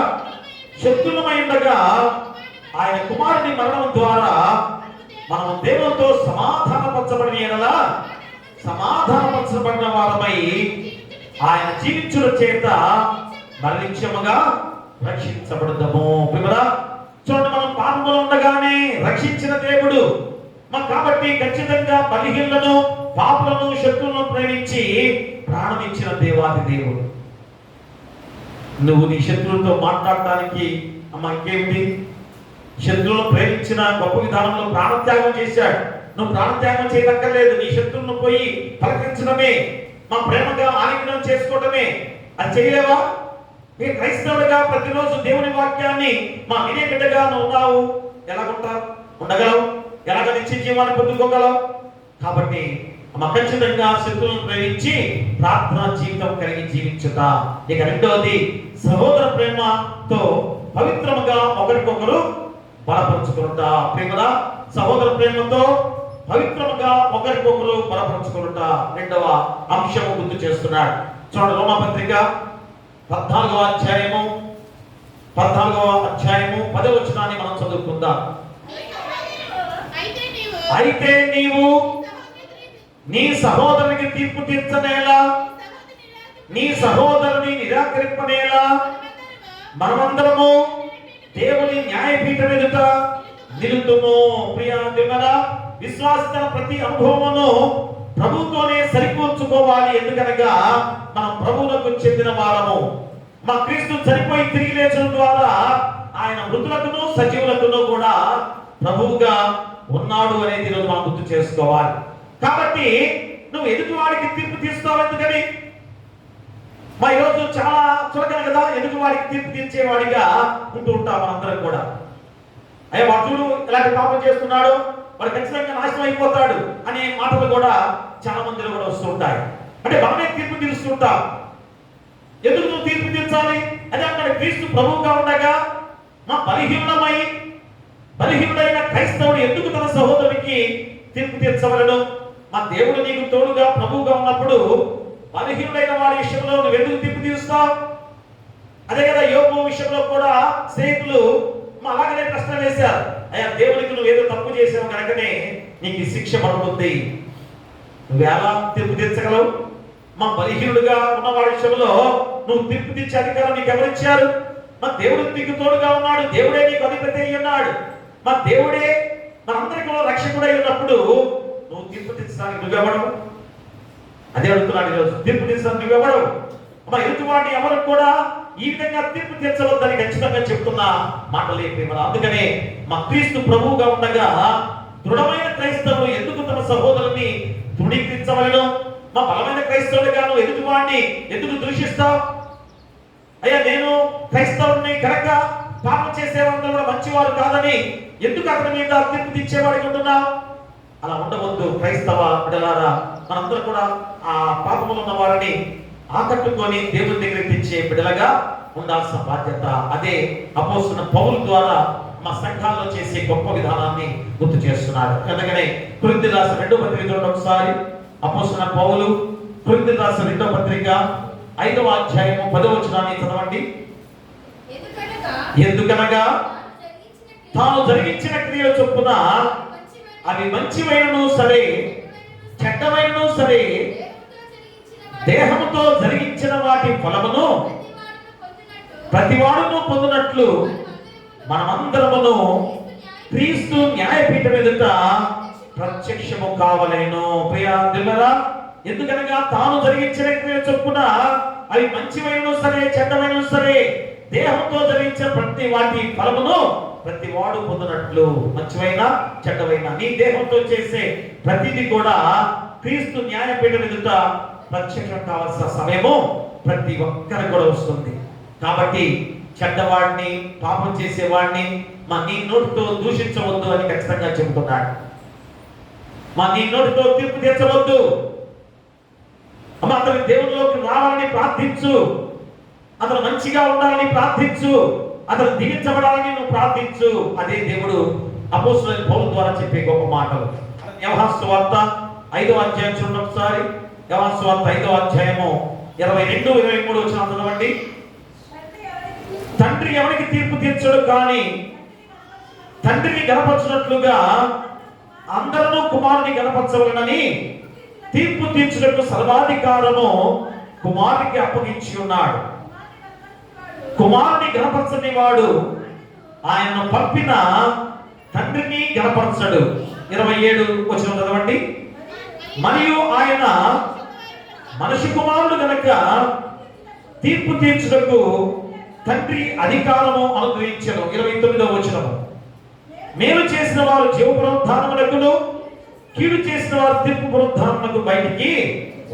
శత్రులమై ఉండగా ఆయన కుమారుని మరణం ద్వారా మనం దేవునితో సమాధానపరచబడిన యెడల సమాధానపరచబడిన వారమై ఆయన జీవించుట చేత మరణించముగా రక్షించబడదము. ప్రియరా, చూడండి మనం పాపములో ఉండగానే రక్షించిన దేవుడు. కాబట్టి ఖచ్చితంగా బలహీనులను, పాపులను, శత్రువులను ప్రేమించి ప్రాణమిచ్చిన దేవాది దేవుడు. నువ్వు నీ శత్రువులతో మాట్లాడటానికి ఇంకేమిటి? శత్రువులను ప్రేమించిన గొప్ప విధానంలో ప్రాణత్యాగం చేశాడు. నువ్వు ప్రాణత్యాగం చేయదక్కర్లేదు. నీ శత్రువులను పోయి పలకరించడమే, మా ప్రేమగా ఆలింగనం చేసుకోవడమే. అది చేయలేవా? ఈ క్రైస్తవుడిగా ప్రతిరోజు దేవుని వాక్యాన్ని మా వినే బిడ్డగా నువ్వు ఉన్నావు. ఎలాగుంటావు? ఉండగలవు? ఎలాగ నిత్య జీవాన్ని పొందుకోగలవు? కాబట్టి ఖచ్చితంగా శత్రువులను ప్రేమించి ప్రార్థనా జీవితం కలిగి జీవించుట. ఇక రెండవది, సహోదర ప్రేమతో పవిత్రముగా ఒకరికొకరు బలపరుచుకుంట. ప్రేమగా సహోదర ప్రేమతో పవిత్రముగా ఒకరికొకరు బలపరుచుకుంట రెండవ అంశము గుర్తు చేస్తున్నాడు. చూడండి, రోమపత్రిక 14వ అధ్యాయము 10వ వచనాన్ని మనం చదువుకుందాం. అయితే నీవు నీ సహోదరునికి తీర్పు తీర్చనేలా, నీ సహోదరుని నిరాకరింపనేలా, మనమందరము దేవుని న్యాయపీఠం ఎదుట నిలుతుము. ప్రియా దేవుడా, విశ్వాస ప్రతి అనుభవమును ప్రభుతోనే సరిపోల్చుకోవాలి. ఎందుకనగా మనం ప్రభువులకు చెందిన వారము. మా క్రీస్తు చనిపోయి తిరిగి లేచడం ద్వారా ఆయన మృతులకును సజీవులకును కూడా ప్రభువుగా ఉన్నాడు అనేది ఈరోజు మనం గుర్తు చేసుకోవాలి. కాబట్టి నువ్వు ఎదుటి వాడికి తీర్పు తీస్తావు. ఎందుకని? మా ఈరోజు చాలా చులకన కదా, ఎదుటి వాడికి తీర్పు తీర్చేవాడిగా ఉంటూ ఉంటాం మనందరం కూడా. అయ్యా వాడు చూడు ఇలాంటి పాపం చేస్తున్నాడు, వాడు ఖచ్చితంగా నాశనం అయిపోతాడు అనే మాటలు కూడా చాలా మందిలో కూడా వస్తూ ఉంటాయి. అంటే మనమే తీర్పు తీరుస్తుంటాం. ఎందుకు నువ్వు తీర్పు తీర్చాలి? అదే అక్కడ క్రీస్తు ప్రభువుగా ఉండగా మా బలహీనుడైన క్రైస్తవుడు ఎందుకు తన సహోదరునికి తీర్పు తీర్చవలను? మా దేవుడు నీకు తోడుగా ప్రభువుగా ఉన్నప్పుడు బలహీనుడైన వారి విషయంలో నువ్వు ఎందుకు తీర్పు తీరుస్తావు? అదే కదా యోబు విషయంలో కూడా స్నేహితులు అలాగనే ప్రశ్న వేశారు. అయ్యా దేవునికి నువ్వు ఏదో తప్పు చేసావు కనుకనే నీకు శిక్ష పడుతుంది, నువ్వు ఎలా తీర్పు తీర్చగలవు? మా బలహీనుడుగా ఉన్న వాడి విషయంలో నువ్వు తీర్పు తీర్చే అధికారం నీకు ఎవరిచ్చారు? మా దేవుడు నీకు తోడుగా ఉన్నాడు, దేవుడే నీకు అధిపతి అయి ఉన్నాడు, మా దేవుడే మనందరికీ రక్షకుడై ఉన్నప్పుడు నువ్వు తీర్పు తీర్చడానికి నువ్వెవడవు? అదే అడుగుతున్నాడు ఈరోజు. తీర్పు తీర్చడానికి నువ్వెవడవు? మా ఎదుటివాడిని ఎవరు కూడా ఈ విధంగా తీర్పు తీర్చవద్దని ఖచ్చితంగా చెప్తున్నా మాటలే ప్రేమ. అందుకనే మా క్రీస్తు ప్రభువుగా ఉండగా దృఢమైన క్రైస్తవులు ఎందుకు తమ సహోదరుని తృణీకరించవలను? మా బలమైన క్రైస్తవులుగా నువ్వు ఎదుటివాడిని ఎందుకు దూషిస్తావు? అయ్యా నేను క్రైస్తవుని కనుక పాపం చేసేవాళ్ళు కూడా మంచివారు కాదని ఎందుకు అతని మీద తీర్పు తీర్చేవాడికి ఉంటున్నావు? అలా ఉండవద్దు. క్రైస్తవ బిడ్డలారా, మనందరూ కూడా ఆ పాపములు ఉన్న వారిని ఆకట్టుకొని దేవుని దగ్గరికి తెచ్చే బిడ్డలుగా ఉండాల్సిన బాధ్యత. అదే అపోస్తలుడైన పౌలు ద్వారా మా సంఘాల్లో చేసే గొప్ప విధానాన్ని గుర్తు చేస్తున్నాడు. అందుకనే కొరింథీయులకు రాసిన 2వ పత్రిక చూడండి ఒకసారి. అపోస్తలుడైన పౌలు కొరింథీయులకు రాసిన 2వ పత్రిక 5వ అధ్యాయము 10వ వచనాన్ని చదవండి. ఎందుకనగా తాను జరిగించిన క్రియల చొప్పున అవి మంచివైనను సరే చెడ్డమైనను సరే దేహముతో జరిగించిన వాటి ఫలమును ప్రతివాడును పొందినట్లు మనమందరమును క్రీస్తు న్యాయపీఠం ఎదుట ప్రత్యక్షము కావలేను. ప్రియా దేవులారా, ఎందుకనగా తాను జరిగించిన క్రియల చొప్పున అవి మంచివైనను సరే చెడ్డమైనను సరే దేహంతో జరిగించిన ప్రతి వాటి ఫలమును ప్రతి వాడు పొందినట్లు. మంచివైనా చెడ్డవైనా నీ దేహంతో చేసే ప్రతిదీ కూడా క్రీస్తు న్యాయపీఠం ఎదుట ప్రత్యక్షం కావాల్సిన సమయము ప్రతి ఒక్కరికి కూడా వస్తుంది. కాబట్టి చెడ్డవాడిని పాపం చేసేవాడిని నీ నోటితో దూషించవద్దు అని ఖచ్చితంగా చెబుతున్నాడు. నీ నోటితో తీర్పు తీర్చవద్దు. అతని దేవునిలోకి రావాలని ప్రార్థించు, అతను మంచిగా ఉండాలని ప్రార్థించు, అతను దీవించబడాలని నువ్వు ప్రార్థించు. అదే దేవుడు అపోస్తలుడైన పౌలు ద్వారా చెప్పే గొప్ప మాటలు. యోహాను సువార్త 5వ అధ్యాయం చూడండి ఒకసారి. యోహాను సువార్త 5వ అధ్యాయము 22-23 వచనం చదవండి. తండ్రి ఎవరికి తీర్పు తీర్చడు కానీ తండ్రిని గణపరచునట్లుగా అందరూ కుమారుని గణపరచవలనని తీర్పు తీర్చుటకు సర్వాధికారము కుమారునికి అప్పగించి ఉన్నాడు. కుమారుని గణపరచని వాడు ఆయనను పంపిన తండ్రిని గణపరచడు. 27 వచనం చదవండి. మరియు ఆయన మనిషి కుమారుడు గనక తీర్పు తీర్చుటకు తండ్రి అధికారము అనుగ్రహించెను. 29వ వచనము. మేలు చేసిన వారు జీవ పునరుద్ధానమునకును కీడు చేసిన వారు తీర్పు పునరుద్ధానమునకు బయటికి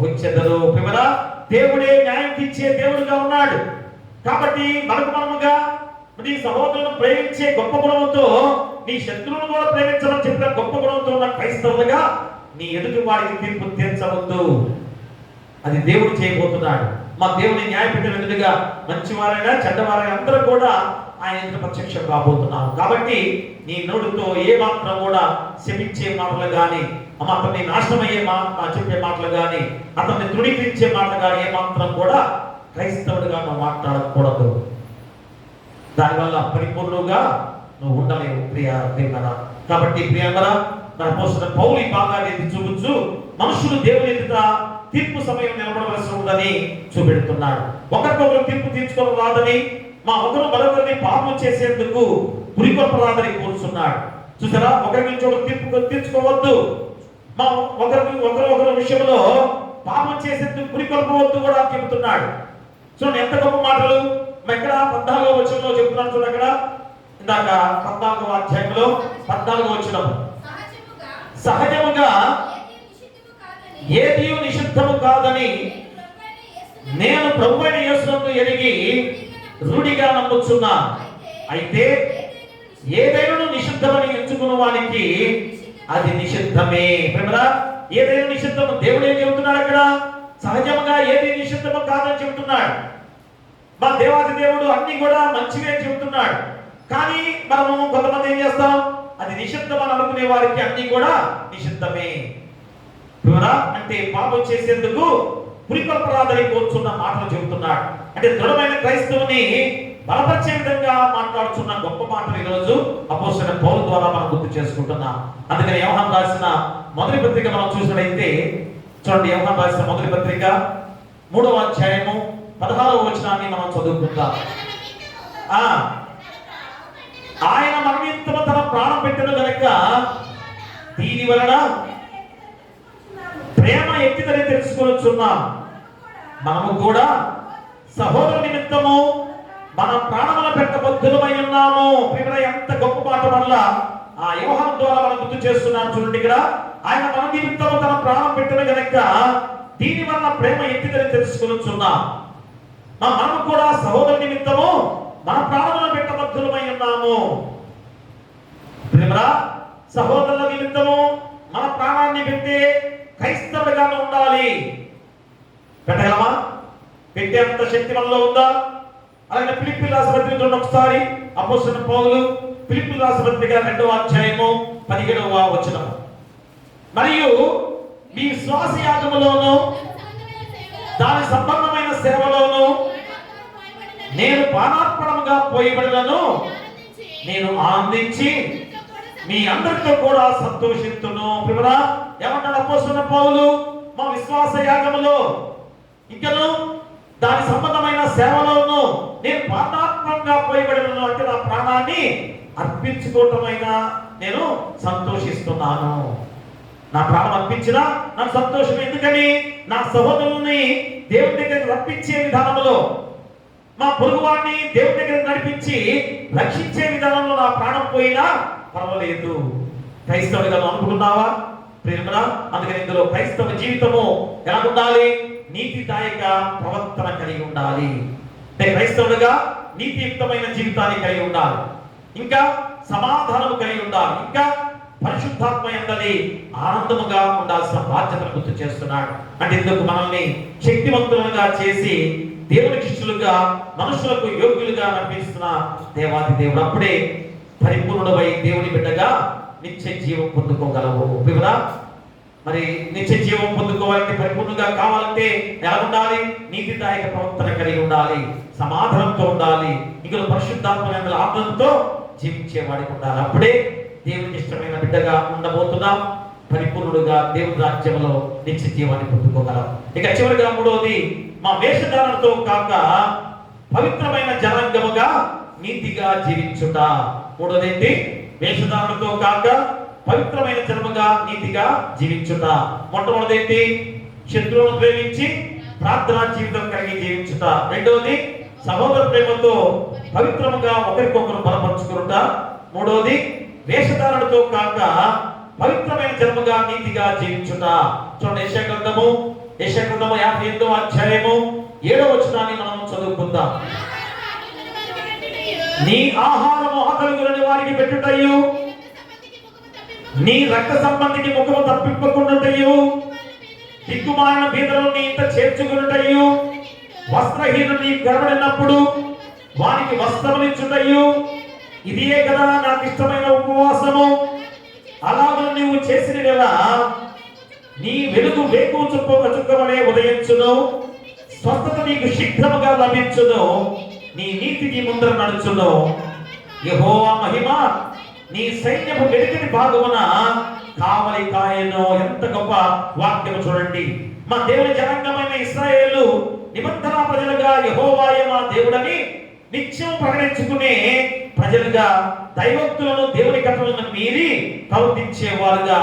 వచ్చెదరు. పిల్లరా, దేవుడే న్యాయం తీర్చే దేవుడుగా ఉన్నాడు. కాబట్టి మనముగా నీ సహోదరులను ప్రేమించే గొప్ప గుణంతో నీ శత్రువులను కూడా ప్రేమించమని చెప్పిన గొప్ప గుణంతో ఉన్న క్రైస్తవులుగా నీ ఎదుటి వాడికి తీర్పు తీర్చవద్దు. అది దేవుడు చేయబోతున్నాడు. మా దేవుని న్యాయపీఠం ఎదురుగా మంచివారైనా చెడ్డవారైనా అందరూ కూడా ఆయన ఎదుట ప్రత్యక్షం కాబోతున్నారు. కాబట్టి నీ నోటితో ఏ మాత్రం కూడా శపించే మాటలు కానీ అతన్ని నాశనమయ్యే చెప్పే మాటలు కానీ అతన్ని తృణీకరించే మాటలు కానీ ఏ మాత్రం కూడా క్రైస్తవుడిగా నువ్వు మాట్లాడకూడదు. దానివల్ల పరిపూర్ణంగా నువ్వు ఉండలేవు ప్రియ దేవుడా. కాబట్టి ప్రియమరా, మన అపోస్తలుడైన పౌలు ఈ భాగాన్ని ఎత్తి చూపుచు మనుషులు దేవుని ఎదుట తీర్పు సమయం నిలబడవలసి ఉందని చూపెడుతున్నాడు. ఒకరికొకరు తీర్పు తీర్చుకోవడం రాదని, ఒకరు మరొకరిని పాపం చేసేందుకు పురికొల్పరాదని కోరుతున్నాడు. చూసారా, ఒకరి నుంచి ఒకరు తీర్పు తీర్చుకోవద్దు, ఒకరి విషయంలో పాపం చేసేందుకు పురికొల్పవద్దు కూడా చెబుతున్నాడు. చూడండి ఎంత గొప్ప మాటలు. ఎక్కడ 14వ వచనంలో చెప్తున్నాను చూడండి. అక్కడ ఇందాక 14వ అధ్యాయంలో 14వ వచనం. సహజముగా ఏది నిషిద్ధము కాదని నేను ప్రభువైన యేసునందు ఎరిగి రూఢిగా నమ్ముచున్నా. అయితే ఏదైనా నిషిద్ధమని ఎంచుకున్న వానికి అది నిషిద్ధమే. ప్రేమరా, ఏదైనా నిషిద్ధము. దేవుడు ఏం చెబుతున్నాడు అక్కడ? సహజంగా ఏది నిషిద్ధము కాదని చెబుతున్నాడు. మా దేవాది దేవుడు అన్ని కూడా మంచివే చెబుతున్నాడు. కానీ మనము కొంతమంది ఏం చేస్తాం? అది నిషిద్ధం అని అనుకునే వారికి అన్ని కూడా నిషిద్ధమే. అంటే పాపం చేసేందుకు పురికొల్పరాదని కోరుచున్న మాటలు చెబుతున్నాడు. అంటే దృఢమైన క్రైస్తవుని బలపరిచే విధంగా మాట్లాడుతున్న గొప్ప మాటలు ఈరోజు అపోస్తలుడైన పౌలు ద్వారా మనం గుర్తు చేసుకుంటున్నాం. అందుకని యోహాను రాసిన మొదటి పత్రిక మనం చూసినట్లయితే చూడండి. యోహాను రాసిన మొదటి పత్రిక 3వ అధ్యాయము 16వ వచనాన్ని మనం చదువుకుందాం. ఆయన మన నిమిత్తము తన ప్రాణం పెట్టెను గనుక దీని వలన ప్రేమ ఎక్కిదని తెలుసుకొనుచున్నాం. మనము కూడా సహోదరు నిమిత్తము మన ప్రాణముల పెట్టబద్ధులమై ఉన్నాము. ఎంత గొప్ప మాట వల్ల యోహాను ద్వారా మనం గుర్తు చేస్తున్నాను. చూడండి, ఇక్కడ ఆయన మన నిమిత్తము తన ప్రాణం పెట్టెను గనుక దీని వలన ప్రేమ ఎక్కిదని తెలుసుకొనుచున్నాం. మనము కూడా సహోదరు నిమిత్తము మన ప్రాణములను పెట్టబద్ధులమై ఉన్నాము. ప్రేమరా, సహోదరుల నిమిత్తము మన ప్రాణాన్ని పెట్టే క్రైస్తవులుగా ఉండాలి. పెట్టగలమా? పెట్టేంత శక్తి మనలో ఉందా? అలాగే ఫిలిప్పీయులకు రాసిన పత్రిక ఒకసారి అపోస్తలుడైన పౌలు ఫిలిప్పీయులకు రాసిన పత్రిక 2వ అధ్యాయము 17వ వచనం. మరియు మీ విశ్వాస యాగములోను దాని సంబంధమైన సేవలోను నేను పానార్పణముగా పోయబడినను నేను ఆనందించి మీ అందరితో కూడా సంతోషిస్తును. ప్రియులారా, ఏమంటాడు అపోస్తలుడైన పౌలు? మా విశ్వాస యాగములో ఇంకను దాని సంబంధమైన సేవలోను నేను పానార్పణంగా పోయబడినను అంటే నా ప్రాణాన్ని అర్పించుకోవటమైనా నేను సంతోషిస్తున్నాను. నా ప్రాణం అర్పించినా నాకు సంతోషం. ఎందుకని? నా సహోదరుల్ని దేవుని దగ్గర రప్పించే విధానంలో, మా పొరుగువాడిని దేవుని దగ్గర నడిపించి రక్షించే విధానంలో నా ప్రాణం పోయినా పర్వాలేదు. క్రైస్తవుడిగా అనుకుంటున్నావా ప్రేమరా? అందుకని ఇందులో క్రైస్తవ జీవితము ఎలా ఉండాలి? నీతిదాయక ప్రవర్తన కలిగి ఉండాలి. క్రైస్తవుడిగా నీతియుక్తమైన జీవితాన్ని కలిగి ఉండాలి. ఇంకా సమాధానం కలిగి ఉండాలి. ఇంకా పరిశుద్ధాత్మ యందలి ఆనందముగా ఉండాల్సిన బాధ్యతను గుర్తు చేస్తున్నాడు. అంటే ఇందుకు మనల్ని శక్తివంతులుగా చేసి దేవునికి ఇష్టలుగా, మనుషులకు యోగ్యులుగా నడిపిస్తున్న దేవాది దేవుడు. అప్పుడే పరిపూర్ణుడై దేవుని బిడ్డగా నిత్య జీవం పొందుకోగలవు. వివరా మరి నిత్య జీవం పొందుకోవాలంటే, పరిపూర్ణంగా కావాలంటే ఎలా ఉండాలి? నీతిదాయక ప్రవర్తన కలిగి ఉండాలి, సమాధానంతో ఉండాలి, ఇందులో పరిశుద్ధాత్మ ఆనందంతో జీవించేవాడికి ఉండాలి. అప్పుడే దేవునికి ఇష్టమైన బిడ్డగా ఉండబోతున్నాం. పరిపూర్ణుడుగా దేవుని రాజ్యంలో నిత్య జీవాన్ని పొందుకోగలం. ఇక చివరిగా మూడవది, మా వేషధారణతో కాక పవిత్రమైన జనాంగముగా నీతిగా జీవించుట. మూడవది ఏంటి? వేషధారణతో కాక పవిత్రమైన జనముగా నీతిగా జీవించుట. మొట్టమొదటి ఏంటి? శత్రువులను ప్రేమించి ప్రార్థనా జీవితం కలిగి జీవించుట. రెండవది సహోదర ప్రేమతో పవిత్రముగా ఒకరికొకరు బలపరుచుకునుట. మూడవది వేషధారణతో కాక పవిత్రమైన జన్మగా నీతిగా జీవించుట. చూడండి, యెషయా గ్రంథము 58వ అధ్యాయము 7వ వచనాన్ని మనం చదువుకుందాం. నీ ఆహారము ఆకలిగొనని వారికి పెట్టుటయు, నీ రక్త సంబంధికి ముఖము తప్పింపకుండాటయు, దిక్కుమాలిన బీదలను నీ ఇంట చేర్చుకున్నటయు, వస్త్రహీనుడు నీ కనబడినప్పుడు వారికి వస్త్రమునిచ్చుటయు, ఇదియే కదా నాకు ఇష్టమైన ఉపవాసము. అలాగే నీవు చేసిన నీ వెలుగు వేకువ చుక్కవలే ఉదయించును, స్వస్థత నీకు శీఘ్రముగా లభించును, నీ నీతి నీ ముందర నడుచును. యెహోవా మహిమ నీ సైన్యపు వెనుకటి భాగమున కావలి కాయను. ఎంత గొప్ప వాక్యము చూడండి. మా దేవుని జనాంగమైన ఇశ్రాయేలు నిబంధన ప్రజలుగా యెహోవాయే మా దేవుడని నిత్యం ప్రకటించుకునే ప్రజలుగా, దైవోక్తులను దేవుని కట్టలను మీరి ప్రవర్తించేవారుగా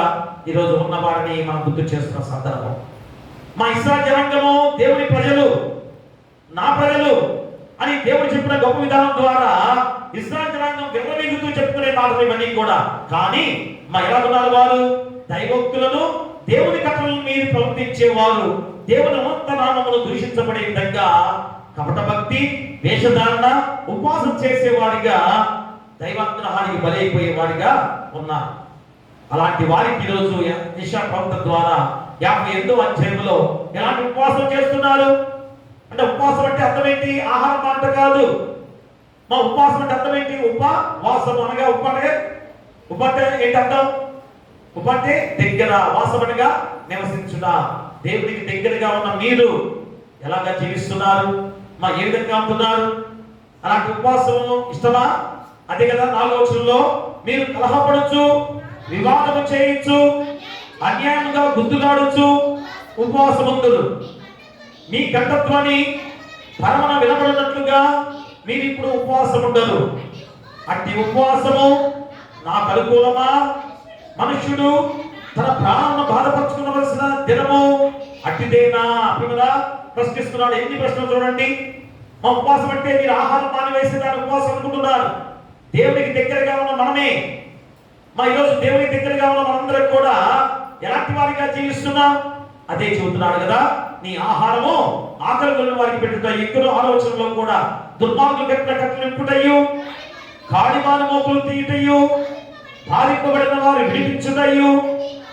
ఈరోజు ఉన్నవారిని మనం గుర్తు చేస్తున్న సందర్భం. మా ఇశ్రాయేలు జనాంగము దేవుని ప్రజలు, నా ప్రజలు అని దేవుడు చెప్పిన గొప్ప విధానం ద్వారా ఇశ్రాయేలు జనాంగం విర్రవీగుతూ చెప్పుకునే మాటలు ఇవన్నీ కూడా. కానీ మా ఎలా ఉన్నారు వారు? దైవోక్తులను దేవుని కట్టలను మీరి ప్రవర్తించేవారు, దేవుని ఉన్నత నామమును దూషించబడే విధంగా కపట భక్తి, వేషధారణ, ఉపవాసం చేసేవాడిగా, దైవాగ్రహానికి బలైపోయేవాడిగా ఉన్నారు. అలాంటి వారికి ఈరోజు యెషయా ప్రవక్త ద్వారా 58వ అధ్యాయంలో ఎలాంటి ఉపవాసం చేస్తున్నారు అంటే, ఉపవాసం అంటే అర్థం ఏంటి? ఆహారం మాట కాదు. మా ఉపవాసం అంటే అర్థం ఏంటి? ఉపవాసం అనగా ఉప అంటే ఏంటి అర్థం? ఉప అంటే దగ్గర, వాసం అనగా నివసించుట. దేవునికి దగ్గరగా ఉన్న మీరు ఎలాగా జీవిస్తున్నారు? మా ఏ విధంగా ఉంటున్నారు? అలాంటి ఉపవాసం ఇష్టమా? అదే కదా 4వ వచనంలో, మీరు కలహపడచ్చు, వివాదము చేయొచ్చు, అన్యాయంగా గుద్దులాడచ్చు, ఉపవాసముందురు. మీ కంఠధ్వని పరమన వినబడినట్లుగా మీరు ఇప్పుడు ఉపవాసం ఉండరు. అట్టి ఉపవాసము నాకు అనుకూలమా? మనుష్యుడు తన ప్రాణాలను బాధపరచుకోవలసిన దినము అట్టిదేనా? అప్పుడు ప్రశ్నిస్తున్నాడు. ఎన్ని ప్రశ్నలు చూడండి. మా ఉపవాసం అంటే మీరు ఆహారం మానివేసి దాని ఉపవాసం అనుకుంటున్నారు. దేవునికి దగ్గరగా ఉన్న మనమే, మా ఈరోజు దేవునికి దగ్గరగా ఉన్న మనందరం కూడా ఎలాంటి వారిగా జీవిస్తున్నాం? అదే చెబుతున్నాడు కదా, నీ ఆహారము ఆకలి కొన్న వారికి పెట్టుట. ఎక్కువ ఆలోచనలో కూడా దుర్మార్గులు కట్టిన కట్టలు నింపుటయ్యు, కాడిమాన మోపులు తీయుటయ్యు, బాధింపబడిన వారు విడిపించుటయ్యు,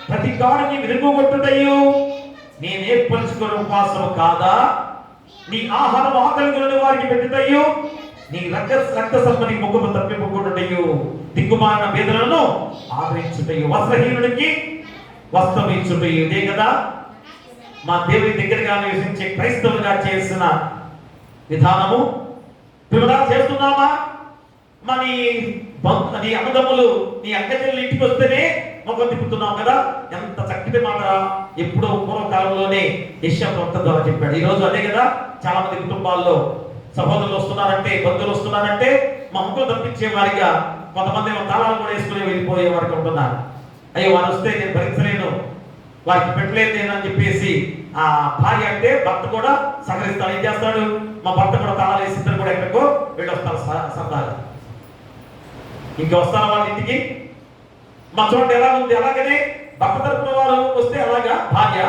ప్రతి కాడిని విరుగుగొట్టుటయ్యు నేను ఏర్పరచుకున్న ఉపవాసం కాదా? నీ ఆహారం ఆకలి కొన్న వారికి పెట్టుటయ్యు, నీ రక్త సంపని ముఖము తప్పిపోకుండాయు దిక్కుమాలిన వేదనలను ఆదరించుటయు వస్త్రహీనుడికి వస్త్రం ఇచ్చుటయు. ఇదే కదా మా దేవుని దగ్గరగా నివసించే క్రైస్తవులుగా చేసిన విధానము. పిల్లగా చేస్తున్నామా? నీ అన్నదమ్ములు నీ అక్కచెల్లెలు ఇంటికి వస్తేనే మొక్కలు తిప్పుతున్నాం కదా. ఎంత చక్కటి మాట ఎప్పుడో పూర్వకాలంలోనే యెషయా ప్రవక్త ద్వారా చెప్పాడు. ఈ రోజు అదే కదా చాలా మంది కుటుంబాల్లో సహోదరులు వస్తున్నారంటే, బంధువులు వస్తున్నారంటే మా ముక్కలు తప్పించే వారిగా, కొంతమంది తాళాలు కూడా వేసుకుని వెళ్ళిపోయే వారికి ఉంటున్నారు. అయ్యో వారు వస్తే నేను భరించలేను, వారికి పెట్టలేదు నేను అని చెప్పేసి ఆ భార్య అంటే భర్త కూడా సహకరిస్తాడు. ఏం చేస్తాడు? మా భర్త కూడా తాళాలు వేసి ఇద్దరు కూడా ఎక్కడికో వెళ్ళొస్తారు సరదాగా. ఇంకా వస్తారా వాళ్ళ ఇంటికి? మా చూడండి ఎలా ఉంది. అలాగనే భర్త తరపున వారు వస్తే అలాగా భార్య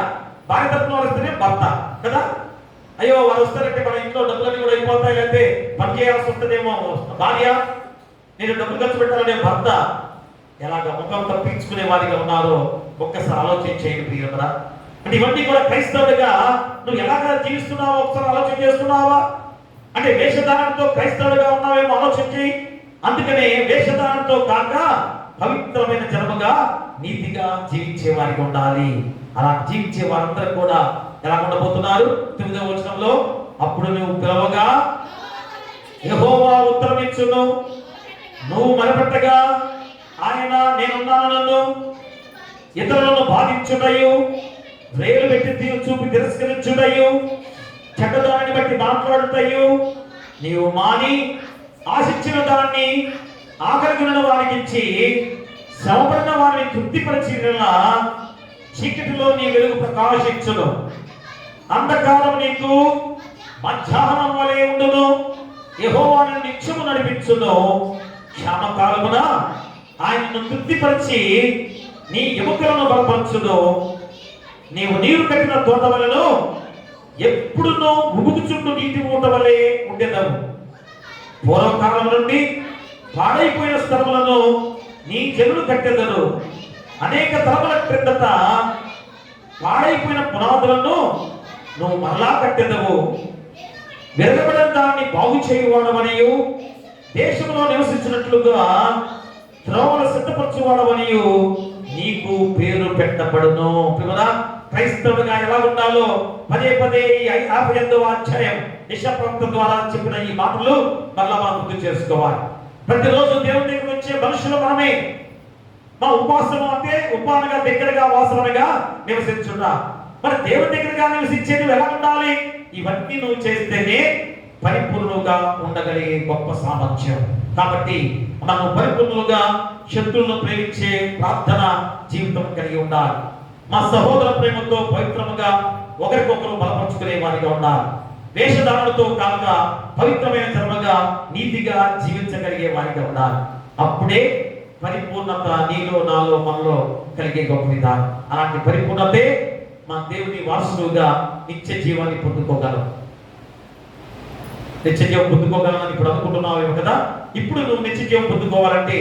తరపున వారు వస్తేనే భర్త కదా. అయ్యో వారు వస్తారంటే మన ఇంట్లో డబ్బులన్నీ కూడా అయిపోతాయి, లేకపోతే పని చేయాల్సి వస్తుందేమో భార్య, నేను డబ్బులు ఖర్చు పెట్టాలనే భర్త ఎలాగ ముఖం తప్పించుకునే వారిగా ఉన్నారో ఒక్కసారి ఆలోచన చేయండి ప్రియులరా. అంటే ఇవన్నీ కూడా క్రైస్తవుడిగా నువ్వు ఎలాగా జీవిస్తున్నావో ఒకసారి ఆలోచన చేస్తున్నావా? అంటే వేషధారణతో క్రైస్తవుడిగా ఉన్నావేమో ఆలోచన చేయి. అందుకనే వేషధారణతో కాక పవిత్రమైన జనముగా నీతిగా జీవించే వారికి ఉండాలి. అలా జీవించే వారందరూ కూడా ఎలా ఉండబోతున్నారు? 9వ వచనంలో, అప్పుడు నువ్వు పిలవగా యెహోవా ఉత్తరమిచ్చును, నువ్వు మొరపెట్టగా ఆయన నేనున్నాను, నన్ను ఇతరులను బాధించుటయు, వేలు పెట్టి చూపి తిరస్కరించుటయు, చెడ్డదాన్ని బట్టి మాట్లాడుటయు నీవు మాని ఆశించిన దాన్ని ఆకలిగిన వారికి ఇచ్చి శ్రమపడిన వారిని తృప్తిపరిచిన చీకటిలో నీ వెలుగు ప్రకాశించును, అంధకారం నీకు మధ్యాహ్నం వలె ఉండును, యెహోవాను నిత్యము నడిపించును, క్షామకాలమున ఆయనను తృప్తిపరిచి నీ ఎముకలను బలపరచును, నీవు నీరు కట్టిన తోట వలెను ఎప్పుడునూ ఉబుకుచుండు నీటి ఊట వలె ఉండేదవు. పూర్వకాలం నుండి పాడైపోయిన స్థలములను నీ జనులు కట్టెదరు, అనేక తరముల క్రిందట పాడైపోయిన పునాదులను నువ్వు మరలా కట్టెదవు. విరగబడిన దాన్ని బాగు చేయువాడవనియు, దేశంలో నివసించినట్లుగా త్రోవలు సిద్ధపరచువాడవనియు నీకు పేరు పెట్టబడును. క్రైస్తవుడిగా ఎలా ఉండాలో పదే పదే 58వ అధ్యాయం యెషయా ప్రవక్త ద్వారా చెప్పిన ఈ మాటలు మరలా మనం గుర్తు చేసుకోవాలి. ప్రతిరోజు దేవుని దగ్గర వచ్చే మనుషులు మనమే. మా ఉపాసన అంటే ఉపానగా దగ్గరగా వాసనగా నివసించుట. మరి దేవుని దగ్గరగా నివసించేది ఎలా ఉండాలి? ఇవన్నీ నువ్వు చేస్తేనే పరిపూర్ణంగా ఉండగలిగే గొప్ప సామర్థ్యం. కాబట్టి మనం పరిపూర్ణంగా శత్రువులను ప్రేమించే ప్రార్థన జీవితం కలిగి ఉండాలి. మా సహోదర ప్రేమతో పవిత్రముగా ఒకరికొకరు బలపరుచుకునే వారిగా ఉండాలి. వేషధారణతో కాక పవిత్రమైన ధర్మగా నీతిగా జీవించగలిగే వారిగా ఉండాలి. అప్పుడే పరిపూర్ణత నీలో నాలో మనలో కలిగే గొప్ప విధానం. అలాంటి పరిపూర్ణతే మా దేవుని వారసులుగా నిత్య జీవాన్ని పొందుకోగలం. నిత్య జీవం పొందుకోగలనని ఇప్పుడు అనుకుంటున్నావేమో కదా. ఇప్పుడు నువ్వు నిత్య జీవం పొందుకోవాలంటే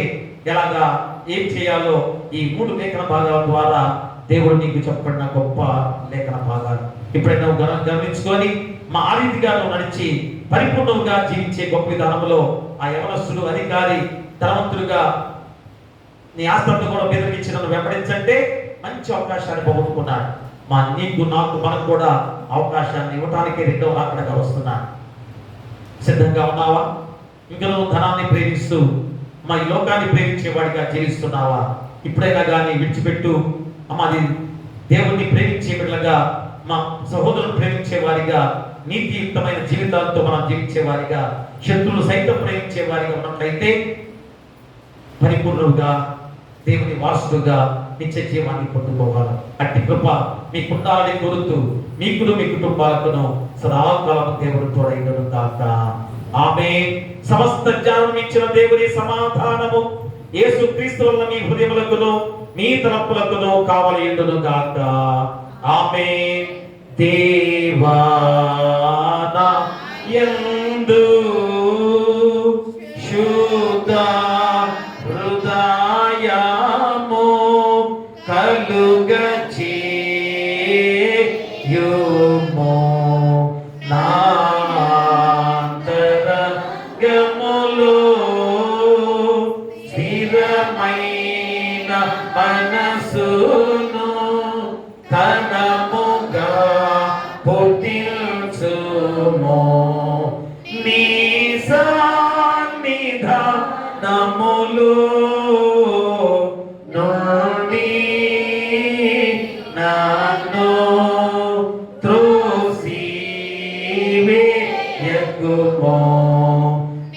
ఎలాగా, ఏం చేయాలో ఈ 3 లేఖన భాగాల ద్వారా దేవుడు నీకు చెప్పబడిన గొప్ప లేఖన భాగాలు ఇప్పుడైనా నువ్వు గమనించుకొని మా ఆ రీతిగా నువ్వు నడిచి పరిపూర్ణంగా జీవించే గొప్ప విధానంలో ఆ యవనస్తుడు అధికారి ధనవంతుడుగా నీ ఆస్తంతో కూడా బెదిరించి నన్ను వెంబడించంటే మంచి అవకాశాన్ని పోగొట్టుకున్నాడు. మా నీకు నాకు మనకు కూడా అవకాశాన్ని ఇవ్వటానికి 2వ రాకడగా వస్తున్నాడు. సిద్ధంగా ఉన్నావా? ఇంకా నువ్వు ధనాన్ని ప్రేమిస్తూ మా ఈ లోకాన్ని ప్రేమించేవాడిగా జీవిస్తున్నావా? ఇప్పుడైనా కానీ విడిచిపెట్టు. అది దేవుణ్ణి ప్రేమించే బిడ్డలుగా, మా సహోదరులను ప్రేమించే వారిగా, నీతియుక్తమైన జీవితాలతో మనం జీవించే వారిగా, శత్రువులు సైతం ప్రేమించే వారిగా ఉన్నట్లయితే పరిపూర్ణంగా దేవుని వారసుడుగా నిత్య జీవాన్ని పొందుకోవాలి. అట్టి కృప మీకు ఉండాలని కోరుతూ మీకును మీ కుటుంబాలకును సదాకాలం దేవుడు తోడైనను గాక. ఆమేన్. సమస్త జ్ఞానం ఇచ్చిన దేవుని సమాధానము యేసుక్రీస్తు వలన మీ హృదయములకును మీ తలపులకును కావలియుండును గాక. ఆమేన్. దేవానా యందు శుద్ధ హృదయము కలుగచేయుము నాంతరంగము మనసును తనముగా పుట్టించుము నీ సన్నిధానములో నుండి నన్ను త్రోసివేయకుము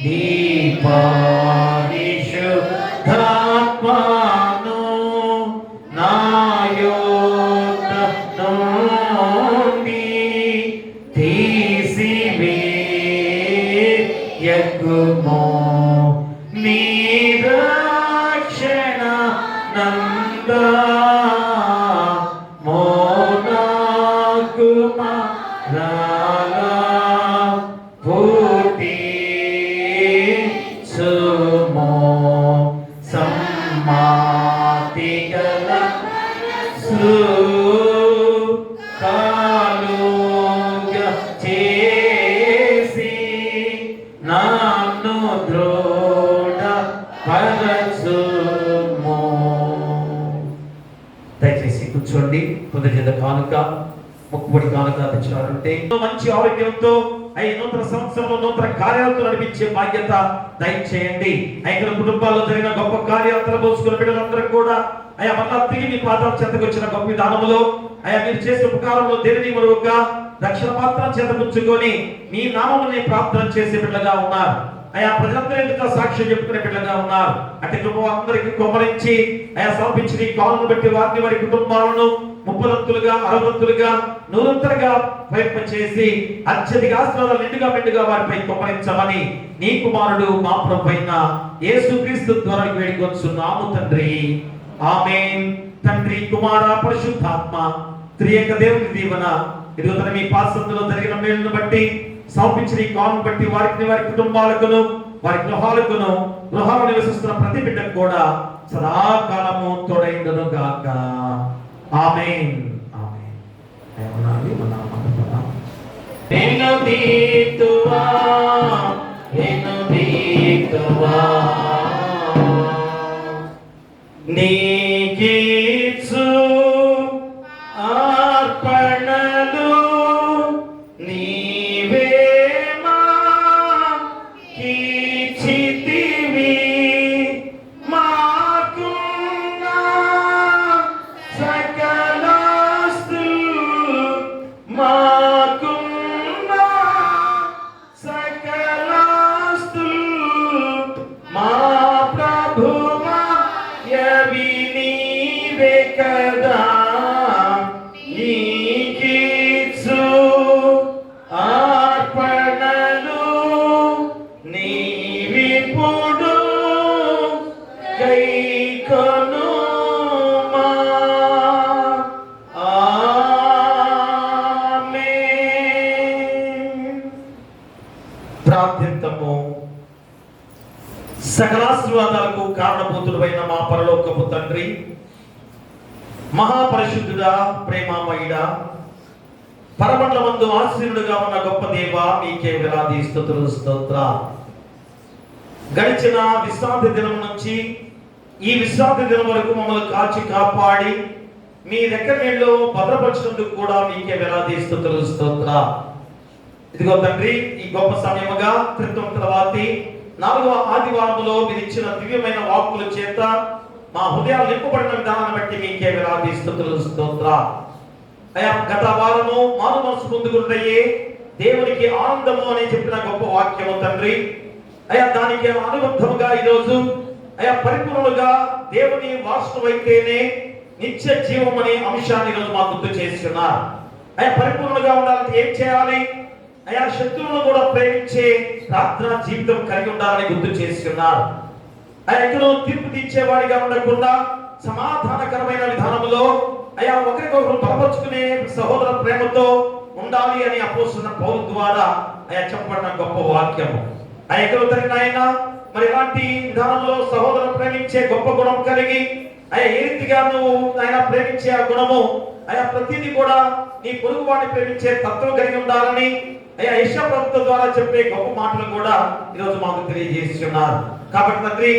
నీ పరిశుద్ధాత్మను నా యొద్ద నుండి తీసివేయకుము నీ రక్షణ నందము నాకు మరలా పుట్టించుము సమ్మాతి గల కాలుగా చేసి నన్ను దృఢపరచుము. దయచేసి కూర్చోండి. కృతజ్ఞత కానుక మొక్కుబడి కానుక తెచ్చారంటే మంచి ఆరోగ్యంతో ఈ నూతన సంవత్సరంలో నూతన కార్యాలతో నడిపించే బాధ్యత దయచేయండి. ఇక్కడ కుటుంబాల్లో జరిగిన గొప్ప కార్యాలతో పోసుకున్న బిడ్డలందరూ కూడా మళ్ళా తిరిగి మీ పాదాల చెంతకు వచ్చిన గొప్ప విధానంలో మీరు చేసే ఉపకారంలో దేనిని మరొక రక్షణ పాత్ర చేతపుచ్చుకొని మీ నామముని ప్రార్థన చేసే బిడ్డలుగా ఉన్నారు. ప్రజలందరూ ఎదుట సాక్ష్యం చెప్పుకునే బిడ్డలుగా ఉన్నారు. అంటే కుటుంబం అందరికీ కొమ్మరించి సమర్పించిన ఈ కాలను బట్టి వారిని వారి కుటుంబాలను 30 60 100 చేసి అత్యధిక ఆశీర్వాదాలు నిండుగా వారిపై కొమ్మరించమని నీ కుమారుడు మా ప్రభువైన యేసుక్రీస్తు ద్వారా వేడుకొంచున్నాము తండ్రి. ఆమేన్. తండ్రి, కుమార, పరిశుద్ధాత్మ త్రియేక దేవుని దీవెన ఇదిగో మీ పాసందులో జరిగిన మేలును బట్టి సమర్పించిన ఈ కాలను బట్టి వారికి వారి కుటుంబాలకును వారి గృహాలు నివసిస్తున్న ప్రతి బిడ్డకు కూడా సదాకాలము తోడైండును గాక. ఆమేన్. ఆమేన్. ఏమనాలి? నిన్ను దీతువా నీకీచు అర్పణలు నీవే మాకిచ్చితివి. మాకున్న సకలాస్తులు మాకున్న సకలాస్తులు మా ప్రభువా యవి నీవే కదా. నీకీచు అర్పణలు నీవిప్పుడు గైకొనుమా. ఆమేన్. ప్రార్థింతము. సకలాశీర్వాదాలకు కారణభూతుడైన మా పరలోకపు తండ్రి, మహాపరిశుద్ధుడా, ప్రేమామయుడా, పరమండలమందు ఆశీనుడుగా ఉన్న గొప్ప దేవ, మీకే వేలాది స్తుతులు స్తోత్రాలు. గడిచిన విశ్రాంతి దినం నుంచి ఈ విశ్రాంతి దినం వరకు మమ్మల్ని కాచి కాపాడి మీ దగ్గర నీళ్ళు భద్రపరిచినందుకు కూడా మీకే వేలాది స్తుతులు స్తోత్రాలు. ఇదిగో తండ్రి, ఈ గొప్ప సమయముగా క్రితం తర్వాతి 4వ ఆదివారములో మీరు ఇచ్చిన దివ్యమైన వాక్కుల చేత మా హృదయాలు నింపబడిన విధానాన్ని బట్టి మీకే వేలాది స్తుతులు స్తోత్రాలు. గత వారము మారు మనసు పొందుకుంటే దేవునికి ఆనందము అని చెప్పిన గొప్ప వాక్యము తండ్రి. దానికి అనుబద్ధముగా ఈరోజు పరిపూర్ణులుగా దేవుని వారసులైతేనే నిత్య జీవం అనే అంశాన్ని ఈరోజు మాకు గుర్తు చేస్తున్నారు. పరిపూర్ణులుగా ఉండాలంటే ఏం చేయాలి? శత్రువులను కూడా ప్రేమించే ప్రార్థన జీవితం కలిగి ఉండాలని గుర్తు చేస్తున్నారు. ఎక్కడో తీర్పు తీర్చేవాడిగా ఉండకుండా సమాధానకరమైన విధానంలో ఒకరికొకరు బలపరుచుకునే సహోదర ప్రేమతో ఉండాలి అని అపోస్తలుడైన పౌలు ద్వారా చెప్పబడిన గొప్ప వాక్యము. ఎక్కడో తగిన మరి ఇలాంటి విధానంలో సహోదర ప్రేమించే గొప్ప గుణం కలిగి ఏ రీతిగా నువ్వు ప్రేమించే ఆ గుణము ప్రతిదీ కూడా నీ పొరుగు వాడిని ప్రేమించే తత్వం కలిగి ఉండాలని యెషయా ప్రవక్త ద్వారా చెప్పే గొప్ప మాటలు కూడా ఈరోజు మాకు తెలియజేస్తున్నారు. కాబట్టి తండ్రి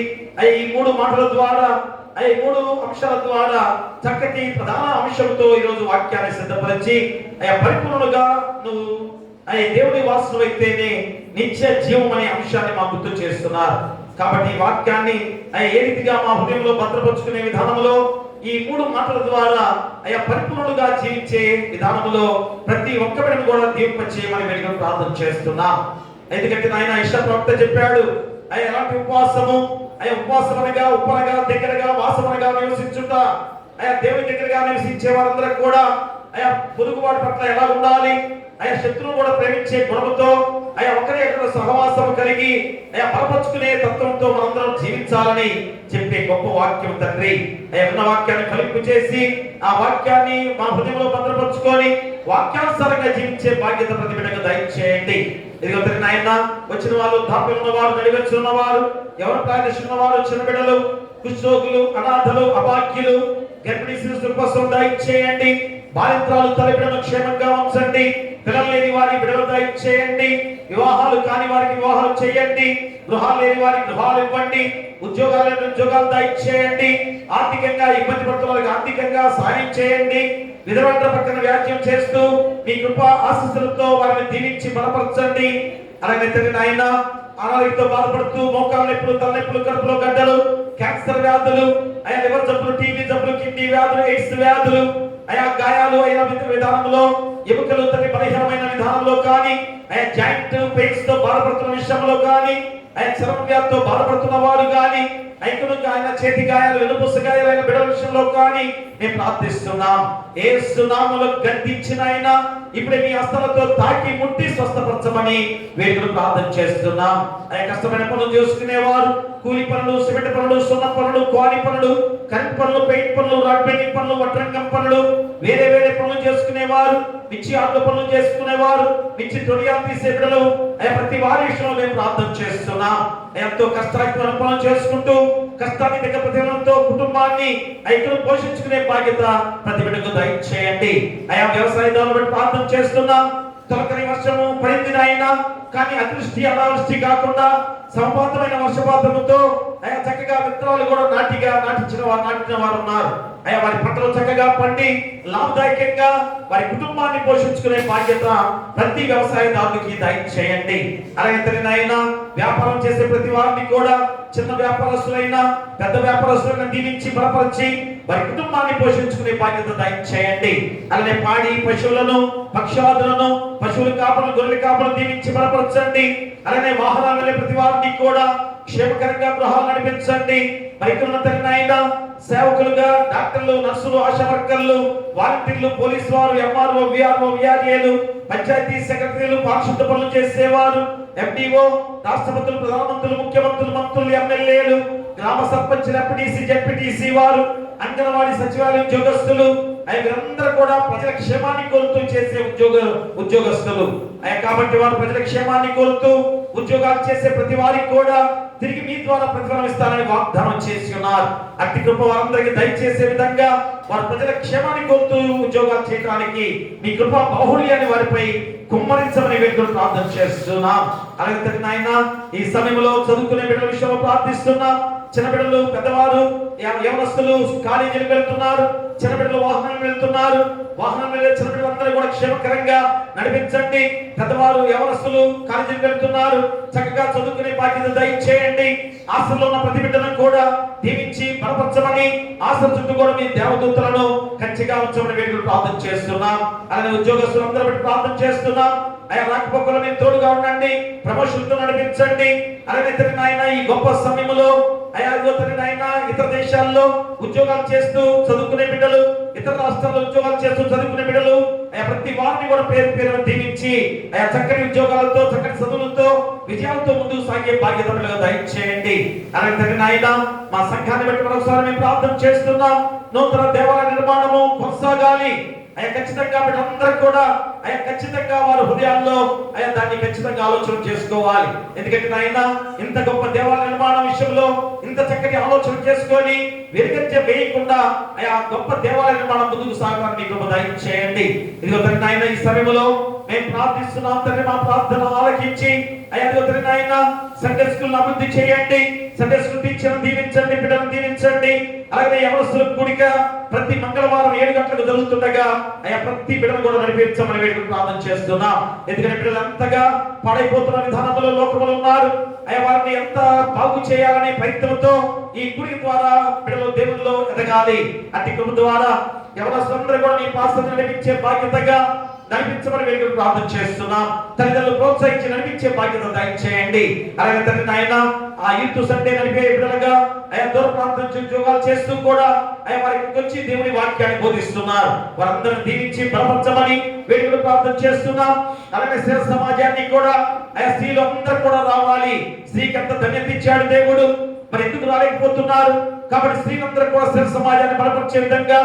ఈ 3 మాటల ద్వారా ఈ 3 అంశాల ద్వారా చక్కటి ప్రధాన అంశంతో ఈరోజు వాక్యాన్ని సిద్ధపరిచి పరిపూర్ణులుగా నువ్వు దేవుని వారసుడు అయితేనే నిత్య జీవం అనే అంశాన్ని మాకు గుర్తు చేస్తున్నారు. కాబట్టి ఈ వాక్యాన్ని ఏ రీతిగా మా హృదయంలో భద్రపరుచుకునే విధానంలో ఈ 3 మాటల ద్వారా పరిపూర్ణులుగా జీవించే విధానంలో ప్రతి ఒక్కరిని కూడా దీవింపచేయమని మేము ప్రార్థన చేస్తున్నాం. ఎందుకంటే నాయన యెషయా ప్రవక్త చెప్పాడు, ఎలాంటి ఉపవాసము ఉపవాసమనగా ఉపనగా దగ్గరగా వాసమనగా నివసించుట దేవుని దగ్గరగా నివసించే వారందరూ కూడా పొరుగువాడి పట్ల ఎలా ఉండాలి, శత్రువు కూడా ప్రేమించే గుణముతో ఒకరి యొక్క సహవాసం కలిగి బలపరుచుకునే తత్వంతో మనందరం జీవించాలని చెప్పే గొప్ప వాక్యం తండ్రి. ఉన్న వాక్యాన్ని ఫలింపు చేసి ఆ వాక్యాన్ని మా హృదయంలో భద్రపరుచుకొని వాక్యానుసారంగా జీవించే బాధ్యత ప్రతి బిడ్డకు దయచేయండి. ఇదిగో తండ్రి నాయన, వచ్చిన వాళ్ళు దాపలు ఉన్నవారు, నడివచ్చి ఉన్నవారు, ఎవరు ప్రార్థిస్తున్నవారు, చిన్న బిడ్డలు, కుష్ఠరోగులు, అనాథలు, అభాగ్యులు, గర్భిణీ శిశువుల కోసం దయచేయండి. బాలింత్రాలు తల్లిబిడ్డలను క్షేమంగా ఉంచండి. పిల్లలు లేని వారికి బిడ్డలు దయచేయండి. వివాహాలు కాని వారికి వివాహాలు చేయండి. గృహాలు లేని వారికి గృహాలు ఇవ్వండి. ఉద్యోగాలు లేని ఉద్యోగాలు దయచేయండి. ఆర్థికంగా ఇబ్బంది పడుతున్న వారికి ఆర్థికంగా సహాయం చేయండి. విధవంతుల పక్కన వ్యాఖ్యం చేస్తూ మీ కృప ఆశీస్సులతో వారిని దీవించి బలపరచండి. అలాగే తండ్రి నాయన, అనారోగ్యంతో బాధపడుతూ మోకాళ్ళ నొప్పులు, తలనొప్పులు, కడుపులో గడ్డలు, క్యాన్సర్ వ్యాధులు, లివర్ జబ్బులు, టీబీ జబ్బులు, కిడ్నీ వ్యాధులు, ఎయిడ్స్ వ్యాధులు, గాయాలు అయిన విధానంలో, ఎముకలు తల్లి బలహీనమైన విధానంలో కానీ, జాయింట్ పెయిన్స్ తో బాధపడుతున్న విషయంలో కానీ, చర్మ వ్యాధితో బాధపడుతున్న వారు కానీ, ఆయన చేతి గాయాలు, వెనుపూస గాయాలైన బిడ్డల విషయంలో కానీ మేము ప్రార్థిస్తున్నాం. యేసు నామములో గద్దించిన ఆయన ఇప్పుడే మీ హస్తాలతో తాకి ముట్టి స్వస్థపరచమని వేడుకలు ప్రార్థన చేస్తున్నాం. కష్టమైన పనులు చేసుకునేవారు, కూలి పనులు, సిమెంట్ పనులు, సున్న పనులు, క్వారీ పనులు, కరెంట్ పనులు, పెయింట్ పనులు, రాడ్ బెండింగ్ పనులు, వడ్రంగం పనులు, వేరే వేరే పనులు చేసుకునేవారు, మిర్చి ఆటల పనులు చేసుకునేవారు, మిర్చి తొడియాలు తీసే బిడ్డలు, ప్రతి వారి విషయంలో మేము ప్రార్థన చేస్తున్నాం. ఎంతో కష్టాన్ని పనులు చేసుకుంటూ కష్టాన్ని దగ్గర ప్రతిఫలంతో కుటుంబాన్ని ఐక్యను పోషించుకునే బాధ్యత ప్రతి బిడ్డకు దయచేయండి. వ్యవసాయదారులు బట్టి ప్రార్థన చేస్తున్నాం. తొలకరి వర్షము పడింది నాయన, కానీ అదృష్టి అనావృష్టి కాకుండా సమపాతమైన వర్షపాతముతో చక్కగా విత్తనాలు కూడా నాటిన వారు ఉన్నారు. వారి పంటలు చక్కగా పండి లాభదాయకంగా వారి కుటుంబాన్ని పోషించుకునే బాధ్యత ప్రతి వ్యవసాయదారునికి దయచేయండి. అలాగే తండ్రి నాయన, వ్యాపారం చేసే ప్రతి వారిని కూడా చిన్న వ్యాపారస్తులైనా పెద్ద వ్యాపారస్తులైనా దీవించి బలపరిచి వారి కుటుంబాన్ని పోషించుకునే బాధ్యత దయచేయండి. అలాగే పాడి పశువులను, పక్షాదులను, పశువుల కాపులను, గొర్రెల కాపులను దీవించి బలపరచండి. అలాగే వాహనాలు వెళ్ళే ప్రతి వారిని కూడా క్షేమకరంగా గృహాలు నడిపించండి. మరి ఇక్కడ తండ్రి నాయన, సేవకులుగా డాక్టర్లు, నర్సులు, ఆశా వర్కర్లు, వాలంటీర్లు, పోలీసు వారు, ఎంఆర్ఓ, విఆర్ఓ, విఆర్ఏలు, పంచాయతీ సెక్రటరీలు, పారిశుద్ధ పనులు చేసేవారు, ఎండిఓ, రాష్ట్రపతులు, ప్రధానమంత్రులు, ముఖ్యమంత్రులు, మంత్రులు, ఎమ్మెల్యేలు, గ్రామ సర్పంచులు, ఎంపీటీసీ, జెడ్పీటీసీ వారు, అంగన్వాడీ సచివాలయ ఉద్యోగస్తులు, వీరందరూ కూడా ప్రజల క్షేమాన్ని కోరుతూ చేసే ఉద్యోగస్తులు. కాబట్టి వారు ప్రజల క్షేమాన్ని కోరుతూ ఉద్యోగాలు చేసే ప్రతి వారికి కూడా తిరిగి మీ ద్వారా ప్రతిఫలం ఇస్తారని వాగ్దానం చేసి ఉన్నారు. అట్టి కృప వారందరికీ దయచేసే విధంగా వారు ప్రజల క్షేమాన్ని కోరుతూ ఉద్యోగాలు చేయడానికి మీ కృప బాహుళ్యాన్ని వారిపై కుమ్మరించమని వేడుకలు ప్రార్థన చేస్తున్నాం. అలాగే తండ్రి నాయన, ఈ సమయంలో చదువుకునే బిడ్డల విషయంలో ప్రార్థిస్తున్నాం. చిన్న బిడ్డలు, పెద్దవారు, యవనస్తులు కాలేజీలకు వెళ్తున్నారు, చిన్న బిడ్డలు వాహనాలు వెళ్తున్నారు. వాహనం వెళ్ళే చిన్న బిడ్డలందరూ కూడా క్షేమకరంగా నడిపించండి. పెద్దవారు, యవనస్తులు కాలేజీలకు వెళ్తున్నారు, చక్కగా చదువుకునే బాధ్యత దయచేయండి. ఆశల్లో ఉన్న ప్రతి బిడ్డను కూడా దీవించి బలపరచమని, ఆశ చుట్టూ కూడా మీ దేవదూతలను కంచిగా ఉంచమని వేడుకలు ప్రార్థన చేస్తున్నాం. అలాగే ఉద్యోగస్తులందరూ బట్టి ప్రార్థన చేస్తున్నాం. రాకపోకలు మీరు తోడుగా ఉండండి, ప్రమోషన్తో నడిపించండి. అలాగే తండ్రి నాయన, ఈ గొప్ప సమయంలో తండ్రి నాయన, ఇతర దేశాల్లో ఉద్యోగాలు చేస్తూ చదువుకునే బిడ్డలు, ఇతర రాష్ట్రాల్లో ఉద్యోగాలు చేస్తూ చదువుకునే బిడ్డలు, ప్రతి వారిని కూడా పేరు పేరు దీవించి చక్కటి ఉద్యోగాలతో, చక్కటి చదువులతో, విజయాలతో ముందుకు సాగే బాధ్యత దయచేయండి. అలాగే తండ్రి నాయన, మా సంఘాన్ని బట్టి మరొకసారి మేము ప్రార్థన చేస్తున్నాం. నూతన దేవాలయ నిర్మాణము కొనసాగాలి. ఖచ్చితంగా బిడ్డలందరూ కూడా ఖచ్చితంగా వారి హృదయాల్లో దాన్ని ఖచ్చితంగా ఆలోచన చేసుకోవాలి. ఎందుకంటే నాయన, ఇంత గొప్ప దేవాలయ నిర్మాణం విషయంలో ఇంత చక్కటి ఆలోచన ఆలోచన చేసుకొని వెనుకంజ వేయకుండా అయా గొప్ప దేవాలయాన్ని నిర్మాణం ముందుకు సాగడానికి మీ కృప దయచేయండి. ఇదిగో తండ్రి నాయన, ఈ సమయంలో మేము ప్రార్థిస్తున్నాం తండ్రి, మా ప్రార్థన ఆలకించి అయ్యా తండ్రి నాయన సండే స్కూల్ అభివృద్ధి చేయండి. సండే స్కూల్ టీచర్లను దీవించండి, బిడ్డలను దీవించండి. అలాగే యవనస్తుల కూడిక ప్రతి మంగళవారం 7 గంటలకు జరుగుతుండగా అయ్యా ప్రతి బిడ్డను కూడా నడిపించమని వేడుకుని ప్రార్థన చేస్తున్నాం. ఎందుకంటే బిడ్డలు అంతగా పాడైపోతున్న విధానంలో లోకములు ఉన్నారు. అయ్యా వారిని ఎంత బాగు చేయాలనే ప్రయత్నంతో ఈ కూడిక ద్వారా బిడ్డలు దేవునిలో ఎదగాలి. అట్టి కృప ద్వారా యవనస్తులందరూ కూడా నీ పాస్టర్ నడిపించే బాధ్యతగా నడిపించమని వేడుకలు ప్రార్థన చేస్తున్నాం. తల్లిదండ్రులు ప్రోత్సహించి నడిపించే బాధ్యత దయచేయండి. అలాగే తండ్రి నాయన ఆ యూత్ సండే నడిపే బిడ్డలుగా ఆయా దూర ప్రాంతం నుంచి ఉద్యోగాలు చేస్తూ కూడా ఆయా వారికి వచ్చి దేవుని వాక్యాన్ని బోధిస్తున్నారు. వారందరిని దీవించి బలపరచమని వేడుకలు ప్రార్థన చేస్తున్నాం. అలాగే స్త్రీ సమాజాన్ని కూడా ఆయా స్త్రీలు అందరూ కూడా రావాలి. స్త్రీకి ఎంత ధన్యత ఇచ్చాడు దేవుడు, మరి ఎందుకు రాలేకపోతున్నారు? కాబట్టి స్త్రీలందరూ కూడా స్త్రీ సమాజాన్ని బలపరిచే విధంగా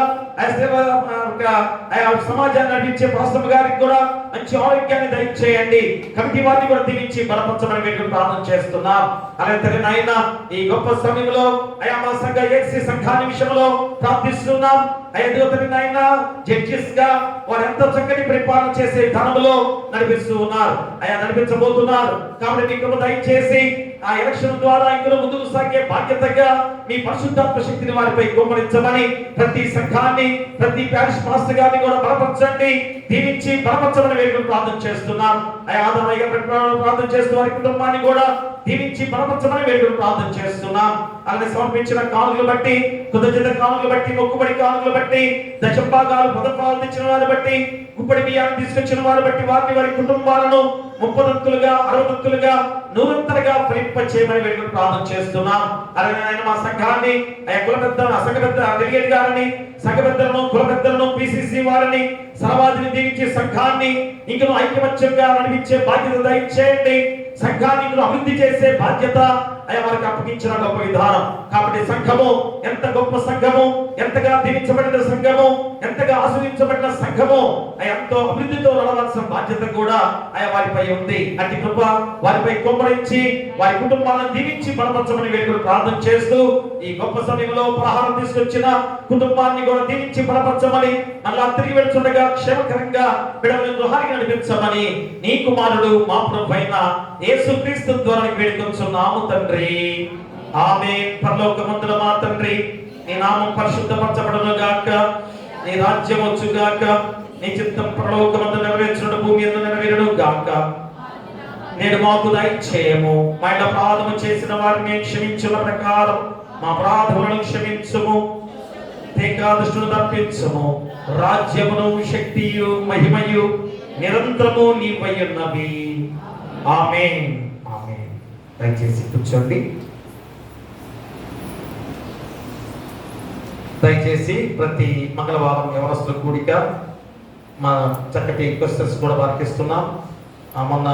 సమాజాన్ని నడిపించే పాస్టర్ గారికి కూడా మంచి ఆరోగ్యాన్ని దయచేయండి. కమిటీ వారిని కూడా దీవించి బలపరచమని వేడుకలు ప్రార్థన చేస్తున్నాం. అలాగే తండ్రి నాయన ఈ గొప్ప సమయంలో అయా మా సంఘ ఏసీ సంఘాన్ని విషయంలో ప్రార్థిస్తున్నాం. అయ్యా తండ్రి నాయన జడ్జెస్ గా వారు ఎంతో చక్కని పరిపాలన చేసే విధానంలో నడిపిస్తూ ఉన్నారు, అయా నడిపించబోతున్నారు. కాబట్టి మీ కృప దయచేసి ఆ ఎలక్షన్ ద్వారా ఇందులో ముందుకు సాగే బాధ్యతగా మీ పరిశుద్ధాత్మ శక్తిని వారిపై కుమ్మరించమని ప్రతి సంఘాన్ని, ప్రతి ప్యారిష్ మాస్టర్ గారిని కూడా బలపరచండి, దీవించి బలపరచమని వేడుకలు ప్రార్థన చేస్తున్నాం. అయా ఆదాయ ప్రార్థన చేస్తూ వారి కుటుంబాన్ని కూడా దీవించి బలపరచమని వేడుకలు ప్రార్థన చేస్తున్నాం. అలాగే సమర్పించిన కానుకలు బట్టి, కృతజ్ఞత కానుకలు బట్టి, మొక్కుబడి కానుకలు బట్టి, దశభాగాలు పదపాలు తెచ్చిన వారిని బట్టి, గుప్పడి బియ్యాన్ని తీసుకొచ్చిన వారిని బట్టి వారిని వారి కుటుంబాలను 30ంతులుగా 60ంతులుగా 100ంతలుగా ఫలింప చేయమని వేడుకలు ప్రార్థన చేస్తున్నాం. అలాగే ఆయన మా సంఘాన్ని కుల పెద్దలను, అసంఘ పెద్ద డెలిగేట్ గారిని, సంఘ పెద్దలను, కుల పెద్దలను, పిసిసి వారిని, సర్వాధిని దీవించే సంఘాన్ని ఇంకను ఐక్యమత్యంగా నడిపించే బాధ్యత దయచేయండి. సంఘాన్ని అభివృద్ధి చేసే బాధ్యత అయ్యా వారికి అప్పగించిన గొప్ప విధానం. కాబట్టి సంఘము ఎంత గొప్ప సంఘము, ఎంతగా దీవించబడిన సంఘము, ఎంతగా ఆశ్రయించబడిన సంఘము ఎంతో అభివృద్ధితో నడవాల్సిన బాధ్యత కూడా అయ్యా వారిపై ఉంది. అట్టి కృప వారిపై కుమ్మరించి వారి కుటుంబాలను దీవించి బలపరచమని వేడుకలు ప్రార్థన చేస్తూ ఈ గొప్ప సమయంలో పలహారం తీసుకొచ్చిన కుటుంబాన్ని కూడా దీవించి బలపరచమని, మళ్ళా తిరిగి వెళ్తుండగా క్షేమకరంగా బిడ్డలను గృహానికి నడిపించమని నీ కుమారుడు మా ప్రభువైన యేసుక్రీస్తు ద్వారా వేడుకొంచున్నాము తండ్రి. ఆమేన్. పరలోకమందున మా తండ్రి, నీ నామం పరిశుద్ధపరచబడును గాక, నీ రాజ్యం వచ్చు గాక, నీ చిత్తం పరలోకమందు నెరవేర్చును భూమి యందు నెరవేరును గాక. నేడు మాకు దయచేయము, మా ఇంట అపరాధము చేసిన వారిని క్షమించిన ప్రకారం మా అపరాధములను క్షమించుము, దుష్టును తప్పించుము. రాజ్యమును, శక్తియు, మహిమయు నిరంతరము నీవయ్యున్నవి. ఆమేన్. ఆమేన్. దయచేసి కూర్చోండి. దయచేసి ప్రతి మంగళవారం యవనస్తుల కూడిక మా చక్కటి క్వశ్చన్స్ కూడా వారికి ఇస్తున్నాం. మొన్న